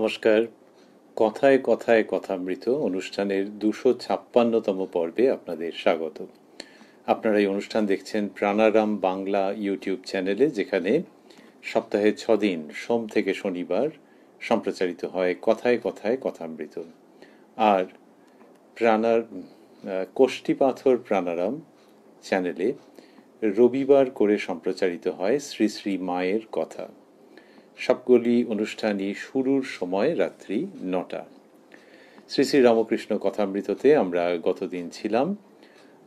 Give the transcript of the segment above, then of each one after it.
নমস্কার। কথায় কথায় কথামৃত অনুষ্ঠানের 256তম পর্বে আপনাদের স্বাগত। আপনারা এই অনুষ্ঠান দেখছেন প্রাণারাম বাংলা ইউটিউব চ্যানেলে, যেখানে সপ্তাহে 6 দিন সোম থেকে শনিবার সম্প্রচারিত হয় কথায় কথায় কথামৃত। আর কোষ্ঠীপাথর প্রাণারাম চ্যানেলে রবিবার করে সম্প্রচারিত হয় শ্রী শ্রী মায়ের কথা। সবগুলি অনুষ্ঠানই শুরুর সময় রাত্রি 9টা। শ্রী শ্রী রামকৃষ্ণ কথামৃততে আমরা গতদিন ছিলাম।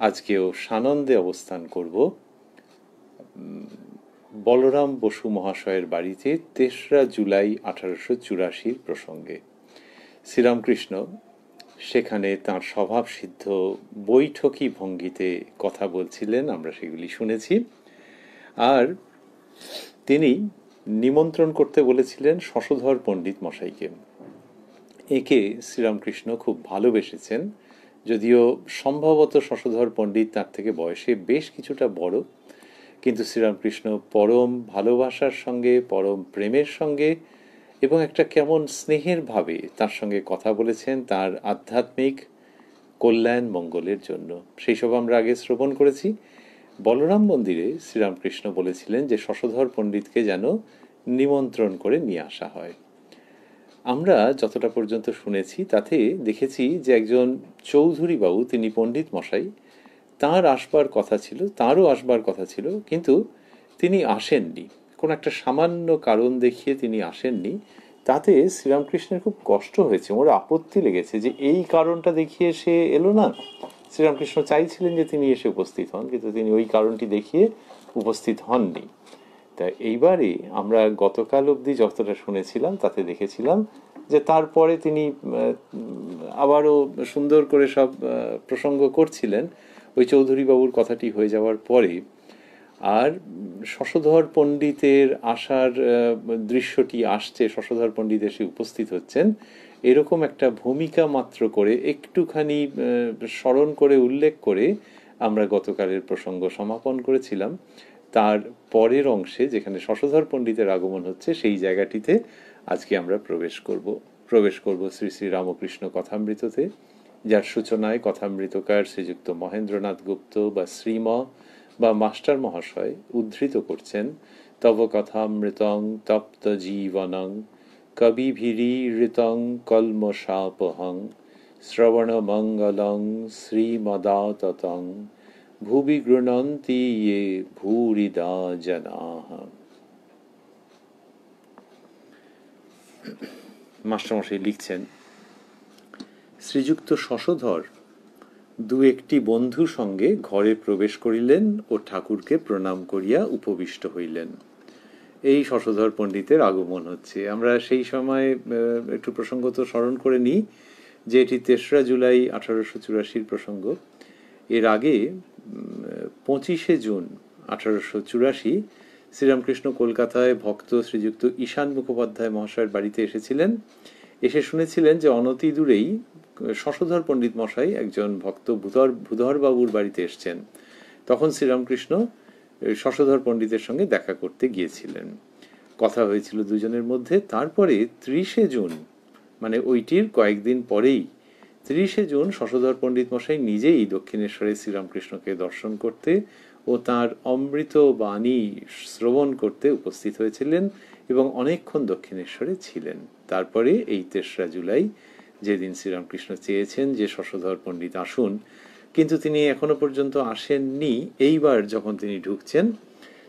আজকেও সানন্দে অবস্থান করব বলরাম বসু মহাশয়ের বাড়িতে 3রা জুলাই 1884 প্রসঙ্গে। শ্রীরামকৃষ্ণ সেখানে তাঁর স্বভাবসিদ্ধ বৈঠকি ভঙ্গিতে কথা বলছিলেন, আমরা সেগুলি শুনেছি। আর তিনি নিমন্ত্রণ করতে বলেছিলেন শশধর পণ্ডিত মশাইকে। একে শ্রীরামকৃষ্ণ খুব ভালোবেসেছেন, যদিও সম্ভবত শশধর পণ্ডিত তার থেকে বয়সে বেশ কিছুটা বড়, কিন্তু শ্রীরামকৃষ্ণ পরম ভালোবাসার সঙ্গে, পরম প্রেমের সঙ্গে এবং একটা কেমন স্নেহের ভাবে তার সঙ্গে কথা বলেছেন তার আধ্যাত্মিক কল্যাণ মঙ্গলের জন্য। সেই সব আমরা আগে শ্রবণ করেছি। বলরাম মন্দিরে শ্রীরামকৃষ্ণ বলেছিলেন যে শশধর পণ্ডিতকে যেন নিমন্ত্রণ করে নিয়ে আসা হয়। আমরা যতটা পর্যন্ত শুনেছি তাতে দেখেছি যে একজন চৌধুরী বাবু, তিনি পণ্ডিত মশাই, তাঁর আসবার কথা ছিল, তাঁরও আসবার কথা ছিল, কিন্তু তিনি আসেননি। কোনো একটা সামান্য কারণ দেখিয়ে তিনি আসেননি। তাতে শ্রীরামকৃষ্ণের খুব কষ্ট হয়েছে, ওর আপত্তি লেগেছে যে এই কারণটা দেখিয়ে সে এলো না। শ্রীরামকৃষ্ণ চাইছিলেন যে তিনি এসে উপস্থিত হন, কিন্তু তিনি ওই কারণটি দেখিয়ে উপস্থিত হননি। তা এইবারে আমরা গতকাল অবধি যতটা শুনেছিলাম তাতে দেখেছিলাম যে তারপরে তিনি আবারও সুন্দর করে সব প্রসঙ্গ করছিলেন ওই চৌধুরী বাবুর কথাটি হয়ে যাওয়ার পরে। আর শশধর পণ্ডিতের আসার দৃশ্যটি আসছে, শশধর পণ্ডিত এসে উপস্থিত হচ্ছেন, এরকম একটা ভূমিকা মাত্র করে একটুখানি স্মরণ করে উল্লেখ করে আমরা গতকালের প্রসঙ্গ সমাপন করেছিলাম। তার পরের অংশে যেখানে শশধর পণ্ডিতের আগমন হচ্ছে সেই জায়গাটিতে আজকে আমরা প্রবেশ করব শ্রী শ্রী রামকৃষ্ণ কথামৃততে, যার সূচনায় কথামৃতকার শ্রীযুক্ত মহেন্দ্রনাথ গুপ্ত বা শ্রীম বা মাস্টার মহাশয় উদ্ধৃত করছেন তব কথামৃতং তপ্ত জীবনং কবিভিরীঋতং কলমশাপহং শ্রবণ মঙ্গলং শ্রীমদাততং ভুবি গৃণন্তি ইয়ে ভূরিদা জনাঃ। মাস্টারমশাই লিখছেন, শ্রীযুক্ত শশধর দু একটি বন্ধু সঙ্গে ঘরে প্রবেশ করিলেন ও ঠাকুরকে প্রণাম করিয়া উপবিষ্ট হইলেন। এই শশধর পণ্ডিতের আগমন হচ্ছে। আমরা সেই সময় একটু প্রসঙ্গ তো স্মরণ করে নিই যে এটি 3রা জুলাই 1884 প্রসঙ্গ। এর আগে 25শে জুন 1884 শ্রীরামকৃষ্ণ কলকাতায় ভক্ত শ্রীযুক্ত ঈশান মুখোপাধ্যায় মহাশয়ের বাড়িতে এসেছিলেন। এসে শুনেছিলেন যে অনতি দূরেই শশধর পণ্ডিত মশাই একজন ভক্ত ভূধরবাবুর বাড়িতে এসছেন। তখন শ্রীরামকৃষ্ণ শশধর পণ্ডিতের সঙ্গে দেখা করতে গিয়েছিলেন, কথা হয়েছিল দুজনের মধ্যে। তারপরে 30শে জুন, মানে ওইটির কয়েকদিন পরেই 30শে জুন শশধর পণ্ডিত মশাই নিজেই দক্ষিণেশ্বরে শ্রীরামকৃষ্ণকে দর্শন করতে ও তাঁর অমৃত বাণী শ্রবণ করতে উপস্থিত হয়েছিলেন এবং অনেকক্ষণ দক্ষিণেশ্বরে ছিলেন। তারপরে এই 3রা জুলাই, যেদিন শ্রীরামকৃষ্ণ চেয়েছেন যে শশধর পণ্ডিত আসুন, কিন্তু তিনি এখনো পর্যন্ত আসেননি। এইবার যখন তিনি ঢুকছেন,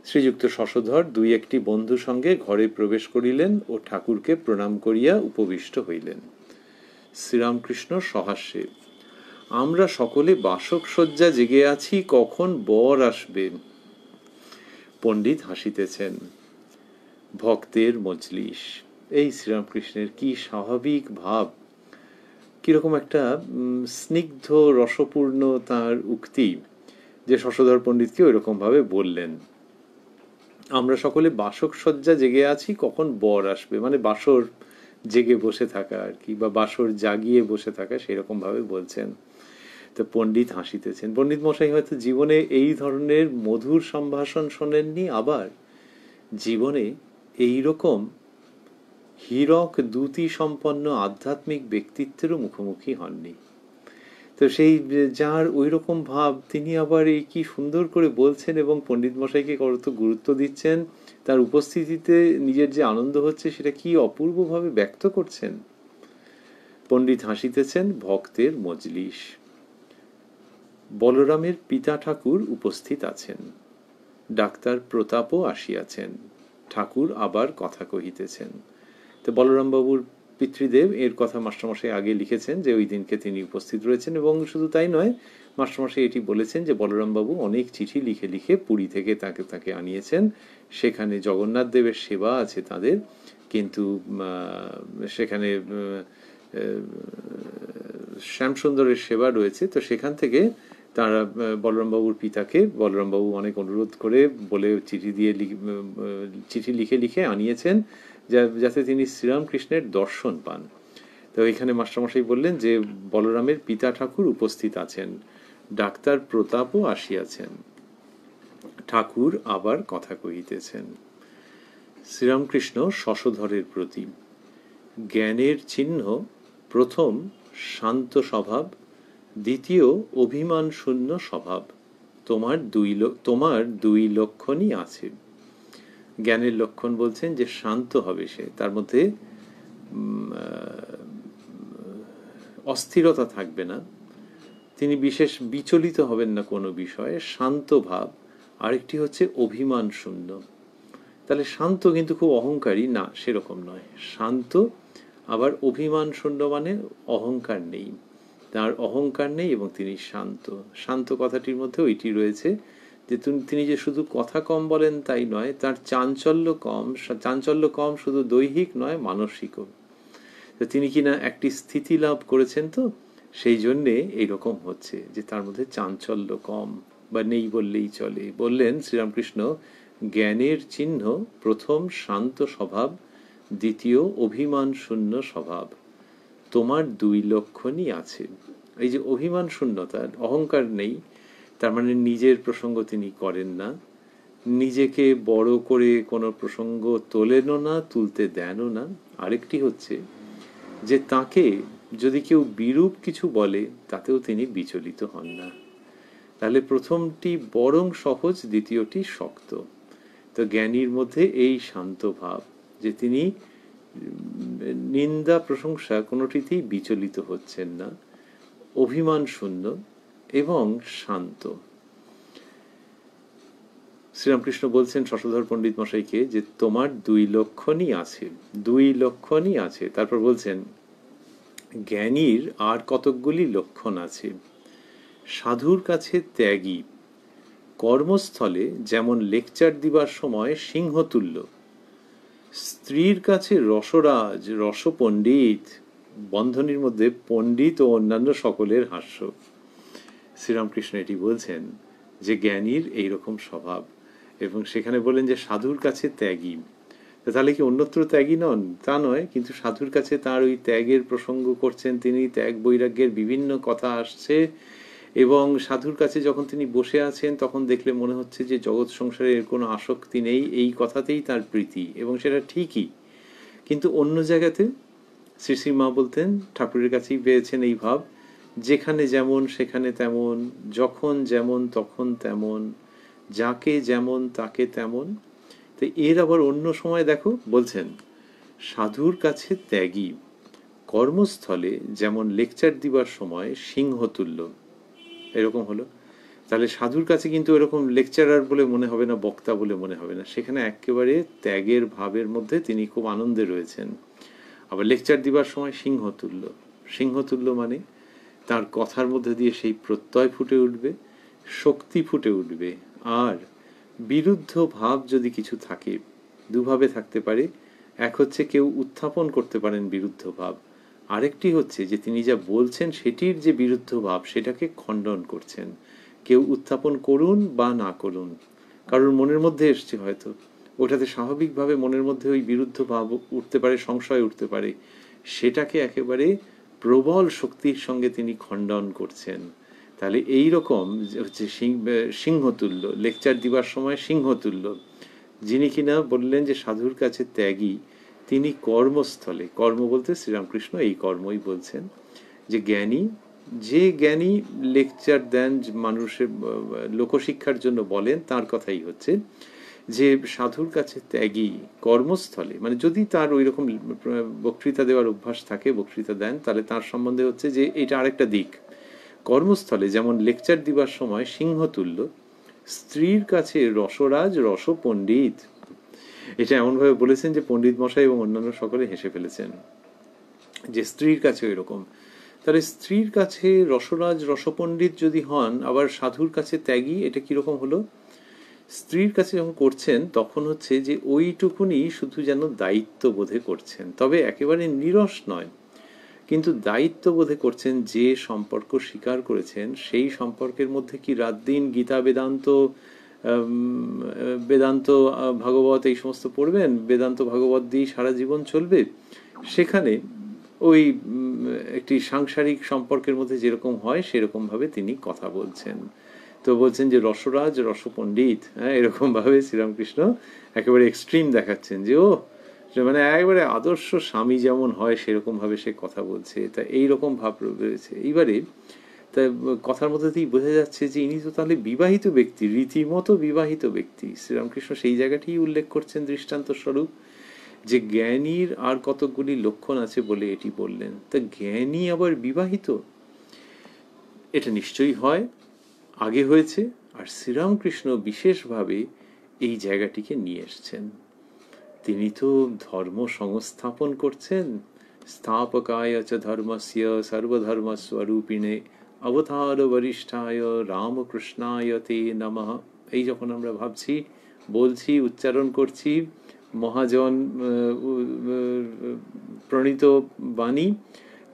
শ্রীযুক্ত শশধর দুই একটি বন্ধু সঙ্গে ঘরে প্রবেশ করিলেন ও ঠাকুরকে প্রণাম করিয়া উপবিষ্ট হইলেন। শ্রীরামকৃষ্ণ সহাস্যে, আমরা সকলে বাসক শয্যা জেগে আছি, কখন বর আসবে। পণ্ডিত হাসিতেছেন। ভক্তের মজলিস। এই শ্রীরামকৃষ্ণের কি স্বাভাবিক ভাব, কিরকম একটা স্নিগ্ধ রসপূর্ণ তার উক্তি যে শশধর পণ্ডিতকে ওই রকম ভাবে বললেন। আমরা সকলে বাসক শয্যা জেগে আছি, কখন বর আসবে, মানে বাসর জেগে বসে থাকা আর কি, বা বাসর জাগিয়ে বসে থাকা, সেরকম ভাবে বলছেন। তো পণ্ডিত হাসিতেছেন। পণ্ডিত মশাই হয়তো জীবনে এই ধরনের মধুর সম্ভাষণ শোনেননি, আবার জীবনে এই রকম হীরক দ্যুতি সম্পন্ন আধ্যাত্মিক ব্যক্তিত্বেরও মুখোমুখি হননি। তো সেই যার ওই রকম ভাব, তিনি আবার এই কি সুন্দর করে বলছেন এবং পণ্ডিত মশাইকে কত গুরুত্ব দিচ্ছেন, তার উপস্থিতিতে নিজের যে আনন্দ হচ্ছে সেটা কি অপূর্বভাবে ব্যক্ত করছেন। পণ্ডিত হাসিতেছেন, ভক্তের মজলিস। বলরামের পিতা ঠাকুর উপস্থিত আছেন। ডাক্তার প্রতাপও আসিয়াছেন। ঠাকুর আবার কথা কহিতেছেন। তো বলরামবাবুর পিতৃদেব এর কথা মাস্টারমশাই আগে লিখেছেন যে ওই দিনকে তিনি উপস্থিত রয়েছেন, এবং শুধু তাই নয়, মাস্টারমশাই এটি বলেছেন যে বলরামবাবু অনেক চিঠি লিখে লিখে পুরী থেকে তাকে আনিয়েছেন। সেখানে জগন্নাথ দেবের সেবা আছে তাদের, কিন্তু সেখানে শ্যামসুন্দরের সেবা রয়েছে। তো সেখান থেকে তারা বলরামবাবুর পিতাকে বলরামবাবু অনেক অনুরোধ করে বলে চিঠি লিখে লিখে আনিয়েছেন যাতে তিনি শ্রীরামকৃষ্ণের দর্শন পান। তো এখানে মাস্টারমশাই বললেন যে বলরামের পিতা ঠাকুর উপস্থিত আছেন, ডাক্তার প্রতাপও আসিয়াছেন, ঠাকুর আবার কথা কহিতেছেন। শ্রীরামকৃষ্ণ শশধরের প্রতি। জ্ঞানের চিহ্ন প্রথম শান্ত স্বভাব, দ্বিতীয় অভিমান শূন্য স্বভাব। তোমার দুই লক্ষণই আছে। জ্ঞানের লক্ষণ বলছেন যে শান্ত হবে সে, তার মধ্যে অস্থিরতা থাকবে না, তিনি বিশেষ বিচলিত হবেন না কোনো বিষয়ে, শান্ত ভাব। আরেকটি হচ্ছে অভিমান শূন্য। তাহলে শান্ত কিন্তু খুব অহংকারী না, সেরকম নয়, শান্ত। আবার অভিমান শূন্য মানে অহংকার নেই, তার অহংকার নেই এবং তিনি শান্ত। শান্ত কথাটির মধ্যে ওইটি রয়েছে যে তিনি যে শুধু কথা কম বলেন তাই নয়, তার চাঞ্চল্য কম শুধু দৈহিক নয়, মানসিকও। তো তিনি কিনা একটি স্থিতি লাভ করেছেন, তো সেই জন্যে এইরকম হচ্ছে যে তার মধ্যে চাঞ্চল্য কম বা নেই বললেই চলে। বললেন শ্রীরামকৃষ্ণ, জ্ঞানের চিহ্ন প্রথম শান্ত স্বভাব, দ্বিতীয় অভিমান শূন্য স্বভাব। তোমার দুই লক্ষণই আছে। এই যে অভিমান শূন্যতা, অহংকার নেই, তার মানে নিজের প্রসঙ্গ তিনি করেন না, নিজেকে বড় করে কোনো প্রসঙ্গ তোলেনও না, তুলতে দেনও না। আরেকটি হচ্ছে যে তাকে যদি কেউ বিরূপ কিছু বলে তাতেও তিনি বিচলিত হন না। তাহলে প্রথমটি বরং সহজ, দ্বিতীয়টি শক্ত। তো জ্ঞানীর মধ্যে এই শান্ত ভাব যে তিনি নিন্দা প্রশংসা কোনোটিতেই বিচলিত হচ্ছেন না, অভিমান শূন্য এবং শান্ত। শ্রীরামকৃষ্ণ বলছেন শশধর পণ্ডিত মশাইকে যে তোমার দুই লক্ষণই আছে, দুই লক্ষণই আছে। তারপর বলছেন জ্ঞানীর আর কতকগুলি লক্ষণ আছে। সাধুর কাছে ত্যাগী, কর্মস্থলে যেমন লেকচার দিবার সময় সিংহতুল্য, স্ত্রীর কাছে রসরাজ, রসপণ্ডিত, বন্ধনীর মধ্যে পণ্ডিত ও অন্যান্য সকলের হাস্য। শ্রীরামকৃষ্ণ এটি বলছেন যে জ্ঞানীর এইরকম স্বভাব, এবং সেখানে বলেন যে সাধুর কাছে ত্যাগী। তাহলে কি অন্যত্র ত্যাগী নন তা নয়, কিন্তু সাধুর কাছে তার ওই ত্যাগের প্রসঙ্গ করছেন তিনি, ত্যাগ বৈরাগ্যের বিভিন্ন কথা আসছে, এবং সাধুর কাছে যখন তিনি বসে আছেন তখন দেখলে মনে হচ্ছে যে জগৎ সংসারের কোনো আসক্তি নেই, এই কথাতেই তার প্রীতি, এবং সেটা ঠিকই। কিন্তু অন্য জায়গাতে শ্রী শ্রী মা বলতেন ঠাকুরের কাছেই পেয়েছেন এই ভাব, যেখানে যেমন সেখানে তেমন, যখন যেমন তখন তেমন, যাকে যেমন তাকে তেমন। তো এর আবার অন্য সময় দেখো বলছেন সাধুর কাছে ত্যাগী, কর্মস্থলে যেমন লেকচার দিবার সময় সিংহতুল্য। এরকম হলো। তাহলে সাধুর কাছে কিন্তু এরকম লেকচারার বলে মনে হবে না, বক্তা বলে মনে হবে না, সেখানে একেবারে ত্যাগের ভাবের মধ্যে তিনি খুব আনন্দে রয়েছেন। আবার লেকচার দিবার সময় সিংহতুল্য, সিংহতুল্য মানে তার কথার মধ্যে দিয়ে সেই প্রত্যয় ফুটে উঠবে, শক্তি ফুটে উঠবে। আর বিরুদ্ধ ভাব যদি কিছু থাকে, দুভাবে থাকতে পারে, এক হচ্ছে কেউ উত্থাপন করতে পারেন বিরুদ্ধ ভাব, আরেকটি হচ্ছে যে তিনি যা বলছেন সেটির যে বিরুদ্ধ ভাব সেটাকে খণ্ডন করছেন। কেউ উত্থাপন করুন বা না করুন, কারোর মনের মধ্যে এসছে হয়তো, ওটাতে স্বাভাবিকভাবে মনের মধ্যে ওই বিরুদ্ধ ভাব উঠতে পারে, সংশয় উঠতে পারে, সেটাকে একেবারে প্রবল শক্তির সঙ্গে তিনি খণ্ডন করছেন। তাহলে এই রকম হচ্ছে সিংহতুল্য, লেকচার দিবার সময় সিংহতুল্য, যিনি কিনা বললেন যে সাধুর কাছে ত্যাগী, তিনি কর্মস্থলে, কর্ম বলতে শ্রীরামকৃষ্ণ এই কর্মই বলছেন, যে জ্ঞানী, যে জ্ঞানী লেকচার দেন মানুষের লোকশিক্ষার জন্য বলেন, তার কথাই হচ্ছে যে সাধুর কাছে ত্যাগী কর্মস্থলে, মানে যদি তার ওই রকম বক্তৃতা দেওয়ার অভ্যাস থাকে, বক্তৃতা দেন, তাহলে তার সম্বন্ধে হচ্ছে যে এটা আরেকটা দিক। কর্মস্থলে যেমন লেকচার দিবার সময় সিংহতুল্য, স্ত্রীর কাছে রসরাজ রসপণ্ডিত, এটা এমনভাবে বলেছেন যে পণ্ডিত মশাই এবং অন্যান্য সকলে হেসে ফেলেছেন, যে স্ত্রীর কাছে ওই রকম। তাহলে স্ত্রীর কাছে রসরাজ রসপণ্ডিত যদি হন, আবার সাধুর কাছে ত্যাগী, এটা কিরকম হলো? স্ত্রীর কাছে যখন করছেন তখন হচ্ছে যে ওইটুকুনি শুধু যেন দায়িত্ব বোধে করছেন, তবে একেবারে নিরস নয়, কিন্তু দায়িত্ব বোধে করছেন। যে সম্পর্ক স্বীকার করেছেন সেই সম্পর্কের মধ্যে কি রাত দিন গীতা বেদান্ত বেদান্ত ভাগবত এই সমস্ত পড়বেন, বেদান্ত ভাগবত দিয়ে সারা জীবন চলবে? সেখানে ওই একটি সাংসারিক সম্পর্কের মধ্যে যেরকম হয় সেরকম ভাবে তিনি কথা বলছেন। তো বলছেন যে রসরাজ রসপণ্ডিত, হ্যাঁ, এরকম ভাবে শ্রীরামকৃষ্ণ একেবারে এক্সট্রিম দেখাচ্ছেন যে ও মানে একেবারে আদর্শ স্বামী যেমন হয় সেরকম ভাবে সে কথা বলছে। তা এইরকম ভাব রয়েছে। এইবারে তা কথার মধ্যে থেকেই বোঝা যাচ্ছে যে ইনি তো তাহলে বিবাহিত ব্যক্তি, রীতিমতো বিবাহিত ব্যক্তি। শ্রীরামকৃষ্ণ সেই জায়গাটি উল্লেখ করছেন দৃষ্টান্ত স্বরূপ, যে জ্ঞানীর আর কতকগুলি লক্ষণ আছে বলে এটি বললেন। তা জ্ঞানী আবার বিবাহিত, এটা নিশ্চয়ই হয়, আগে হয়েছে। আর শ্রীরামকৃষ্ণ বিশেষভাবে এই জায়গাটিকে নিয়ে এসছেন। তিনি তো ধর্ম সংস্থাপন করছেন। স্থাপকায় চ ধর্মস্য সর্বধর্ম স্বরূপিণে অবতার বরিষ্ঠায় রামকৃষ্ণায় তে নমঃ, এই যখন আমরা ভাবছি, বলছি, উচ্চারণ করছি মহাজন প্রণীত বাণী,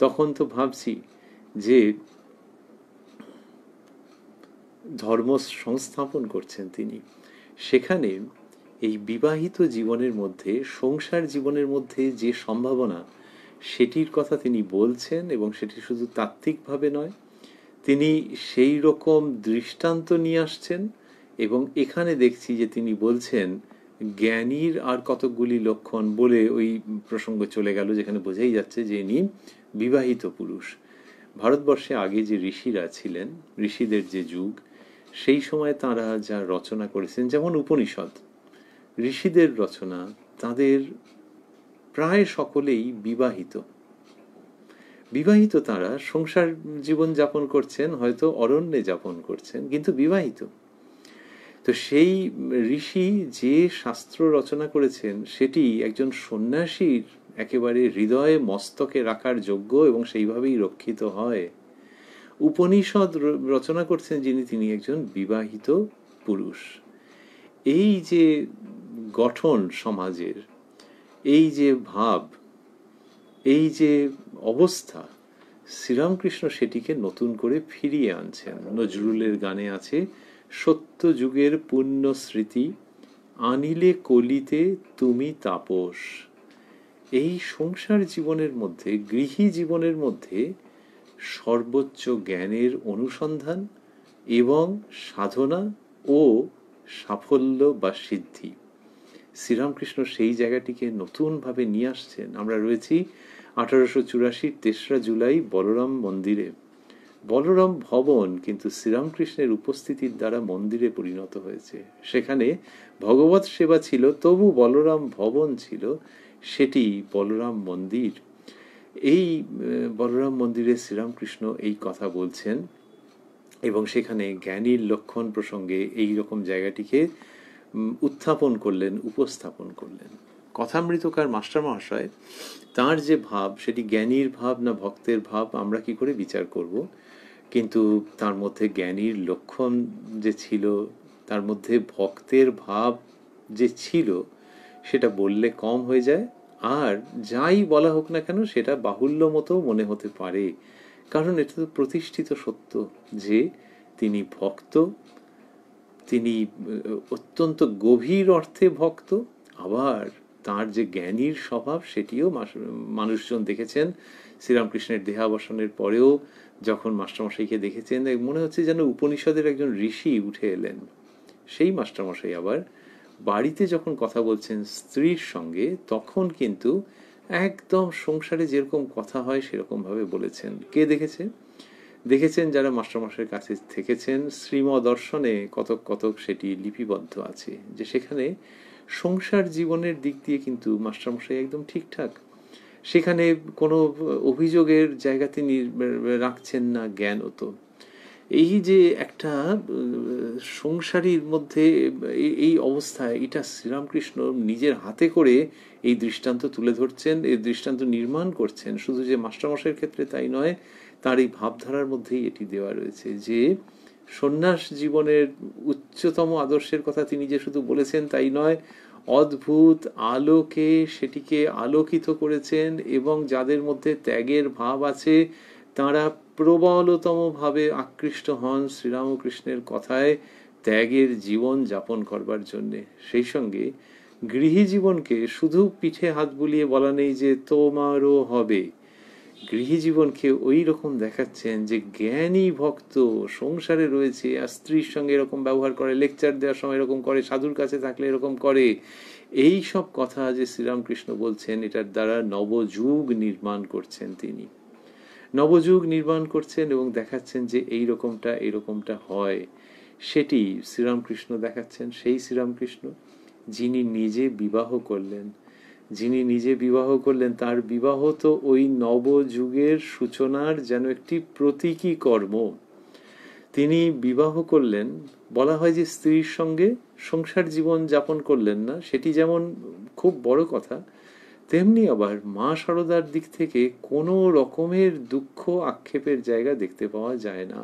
তখন তো ভাবছি যে ধর্ম সংস্থাপন করছেন তিনি। সেখানে এই বিবাহিত জীবনের মধ্যে, সংসার জীবনের মধ্যে যে সম্ভাবনা, সেটির কথা তিনি বলছেন, এবং সেটি শুধু তাত্ত্বিকভাবে নয়, তিনি সেই রকম দৃষ্টান্ত নিয়ে আসছেন। এবং এখানে দেখছি যে তিনি বলছেন জ্ঞানীর আর কতকগুলি লক্ষণ বলে ওই প্রসঙ্গ চলে গেল, যেখানে বোঝাই যাচ্ছে যে ইনি বিবাহিত পুরুষ। ভারতবর্ষে আগে যে ঋষিরা ছিলেন, ঋষিদের যে যুগ, সেই সময় তাঁরা যা রচনা করেছেন, যেমন উপনিষদ, ঋষিদের রচনা, তাদের প্রায় সকলেই বিবাহিত। বিবাহিত তাঁরা সংসার জীবন যাপন করছেন, হয়তো অরণ্যে যাপন করছেন, কিন্তু বিবাহিত। তো সেই ঋষি যে শাস্ত্র রচনা করেছেন সেটি একজন সন্ন্যাসীর একেবারে হৃদয়ে মস্তকে রাখার যোগ্য, এবং সেইভাবেই রক্ষিত হয়। উপনিষদ রচনা করছেন যিনি, তিনি একজন বিবাহিত পুরুষ। এই যে গঠন সমাজের, এই যে ভাব, এই যে অবস্থা, শ্রীরামকৃষ্ণ সেটিকে নতুন করে ফিরিয়ে আনছেন। নজরুলের গানে আছে, সত্য যুগের পুণ্য স্মৃতি আনিলে কলিতে তুমি তাপস। এই সংসার জীবনের মধ্যে, গৃহী জীবনের মধ্যে সর্বোচ্চ জ্ঞানের অনুসন্ধান এবং সাধনা ও সাফল্য বা সিদ্ধি, শ্রীরামকৃষ্ণ সেই জায়গাটিকে নতুনভাবে নিয়ে আসছেন। আমরা রয়েছি 1884 তেসরা জুলাই বলরাম মন্দিরে। বলরাম ভবন কিন্তু শ্রীরামকৃষ্ণের উপস্থিতির দ্বারা মন্দিরে পরিণত হয়েছে। সেখানে ভগবত সেবা ছিল, তবু বলরাম ভবন ছিল, সেটি বলরাম মন্দির। এই বলরাম মন্দিরে শ্রীরামকৃষ্ণ এই কথা বলছেন, এবং সেখানে জ্ঞানীর লক্ষণ প্রসঙ্গে এই রকম জায়গাটিকে উত্থাপন করলেন, উপস্থাপন করলেন। কথামৃতকার মাস্টার মহাশয় তাঁর যে ভাব, সেটি জ্ঞানীর ভাব না ভক্তের ভাব আমরা কি করে বিচার করব? কিন্তু তার মধ্যে জ্ঞানীর লক্ষণ যে ছিল, তার মধ্যে ভক্তের ভাব যে ছিল, সেটা বললে কম হয়ে যায়। আর যাই বলা হোক না কেন, সেটা বাহুল্য মতো মনে হতে পারে, কারণ এটা তো প্রতিষ্ঠিত সত্য যে তিনি ভক্ত, তিনি অত্যন্ত গভীর অর্থে ভক্ত। আবার তার যে জ্ঞানীর স্বভাব, সেটিও মানুষজন দেখেছেন। শ্রীরামকৃষ্ণের দেহাবসানের পরেও যখন মাস্টারমশাইকে দেখেছেন, মনে হচ্ছে যেন উপনিষদের একজন ঋষি উঠে এলেন। সেই মাস্টারমশাই আবার বাড়িতে যখন কথা বলছেন স্ত্রীর সঙ্গে, তখন কিন্তু একদম সংসারে যেরকম কথা হয় সেরকম ভাবে বলেছেন। কে দেখেছে? দেখেছেন যারা মাস্টারমশাইয়ের কাছে থেকেছেন। শ্রীমদর্শনে কতক কতক সেটি লিপিবদ্ধ আছে, যে সেখানে সংসার জীবনের দিক দিয়ে কিন্তু মাস্টারমশাই একদম ঠিকঠাক। সেখানে কোনো অভিযোগের জায়গা তিনি রাখছেন না জ্ঞানত। এই যে একটা সংসারীর মধ্যে এই অবস্থায়, এটা শ্রীরামকৃষ্ণ নিজের হাতে করে এই দৃষ্টান্ত তুলে ধরছেন, এই দৃষ্টান্ত নির্মাণ করছেন। শুধু যে মাস্টারমশাইয়ের ক্ষেত্রে তাই নয়, তার এই ভাবধারার মধ্যেই এটি দেওয়া রয়েছে যে সন্ন্যাস জীবনের উচ্চতম আদর্শের কথা তিনি যে শুধু বলেছেন তাই নয়, অদ্ভুত আলোকে সেটিকে আলোকিত করেছেন, এবং যাদের মধ্যে ত্যাগের ভাব আছে তাঁরা প্রবলতমভাবে আকৃষ্ট হন শ্রীরামকৃষ্ণের কথায় ত্যাগের জীবন যাপন করবার জন্যে। সেই সঙ্গে গৃহী জীবনকে শুধু পিঠে হাত বুলিয়ে বলা নেই যে তোমারও হবে। গৃহী জীবনকে ওই রকম দেখাচ্ছেন যে জ্ঞানী ভক্ত সংসারে রয়েছে, আর স্ত্রীর সঙ্গে এরকম ব্যবহার করে, লেকচার দেওয়ার সময় এরকম করে, সাধুর কাছে থাকলে এরকম করে। এই সব কথা যে শ্রীরামকৃষ্ণ বলছেন, এটার দ্বারা নবযুগ নির্মাণ করছেন তিনি। নবযুগ নির্মাণ করছেন এবং দেখাচ্ছেন যে এইরকমটা হয়। সেটি শ্রীরামকৃষ্ণ দেখাচ্ছেন। সেই শ্রীরামকৃষ্ণ যিনি নিজে বিবাহ করলেন, তার বিবাহ তো ওই নবযুগের সূচনার যেন একটি প্রতীকী কর্ম। তিনি বিবাহ করলেন, বলা হয় যে স্ত্রীর সঙ্গে সংসার জীবন যাপন করলেন না, সেটি যেমন খুব বড় কথা, তেমনি আবার মা শারদার দিক থেকে কোনো রকমের দুঃখ আক্ষেপের জায়গা দেখতে পাওয়া যায় না।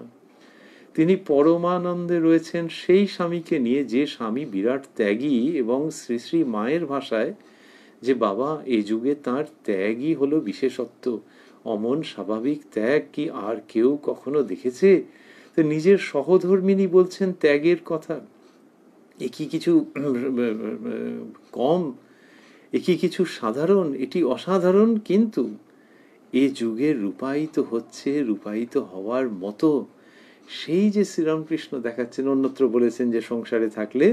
তিনি পরমানন্দে রয়েছেন সেই স্বামীকে নিয়ে, যে স্বামী বিরাট ত্যাগী, এবং শ্রী শ্রী মায়ের ভাষায় যে বাবা এই যুগে তার ত্যাগই হলো বিশেষত্ব, অমন স্বাভাবিক ত্যাগ কি আর কেউ কখনো দেখেছে? তো নিজের সহধর্মিনী বলছেন ত্যাগের কথা। এ কি কিছু কম? এ কি কিছু সাধারণ? এটি অসাধারণ। কিন্তু এ যুগে রূপায়িত হওয়ার মতো সেই যে শ্রীরামকৃষ্ণ দেখাচ্ছেন। অন্যত্র বলেছেন যে সংসারে থাকলে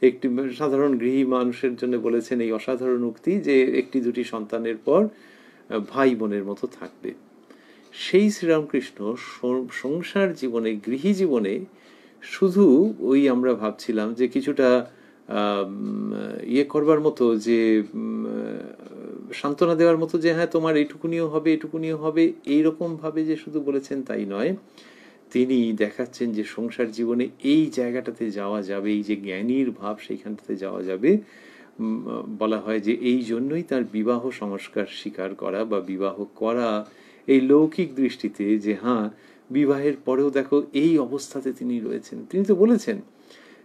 একটি সাধারণ গৃহী মানুষের জন্য বলেছেন এই অসাধারণ উক্তি যে একটি দুটি সন্তানের পর ভাই বোনের মতো থাকবে। সেই শ্রীরামকৃষ্ণ সংসার জীবনে, গৃহী জীবনে শুধু ওই আমরা ভাবছিলাম যে কিছুটা ইয়ে করবার মতো, যে সান্ত্বনা দেওয়ার মতো, যে হ্যাঁ তোমার এটুকুনিও হবে, এইরকম ভাবে যে শুধু বলেছেন তাই নয়। তিনি দেখাচ্ছেন যে সংসার জীবনে এই জায়গাটাতে যাওয়া যাবে, এই যে জ্ঞানীর ভাব সেইখানটাতে যাওয়া যাবে। বলা হয় যে এই জন্যই তার বিবাহ সংস্কার স্বীকার করা বা বিবাহ করা এই লৌকিক দৃষ্টিতে, যে হ্যাঁ বিবাহের পরেও দেখো এই অবস্থাতে তিনি রয়েছেন। তিনি তো বলেছেন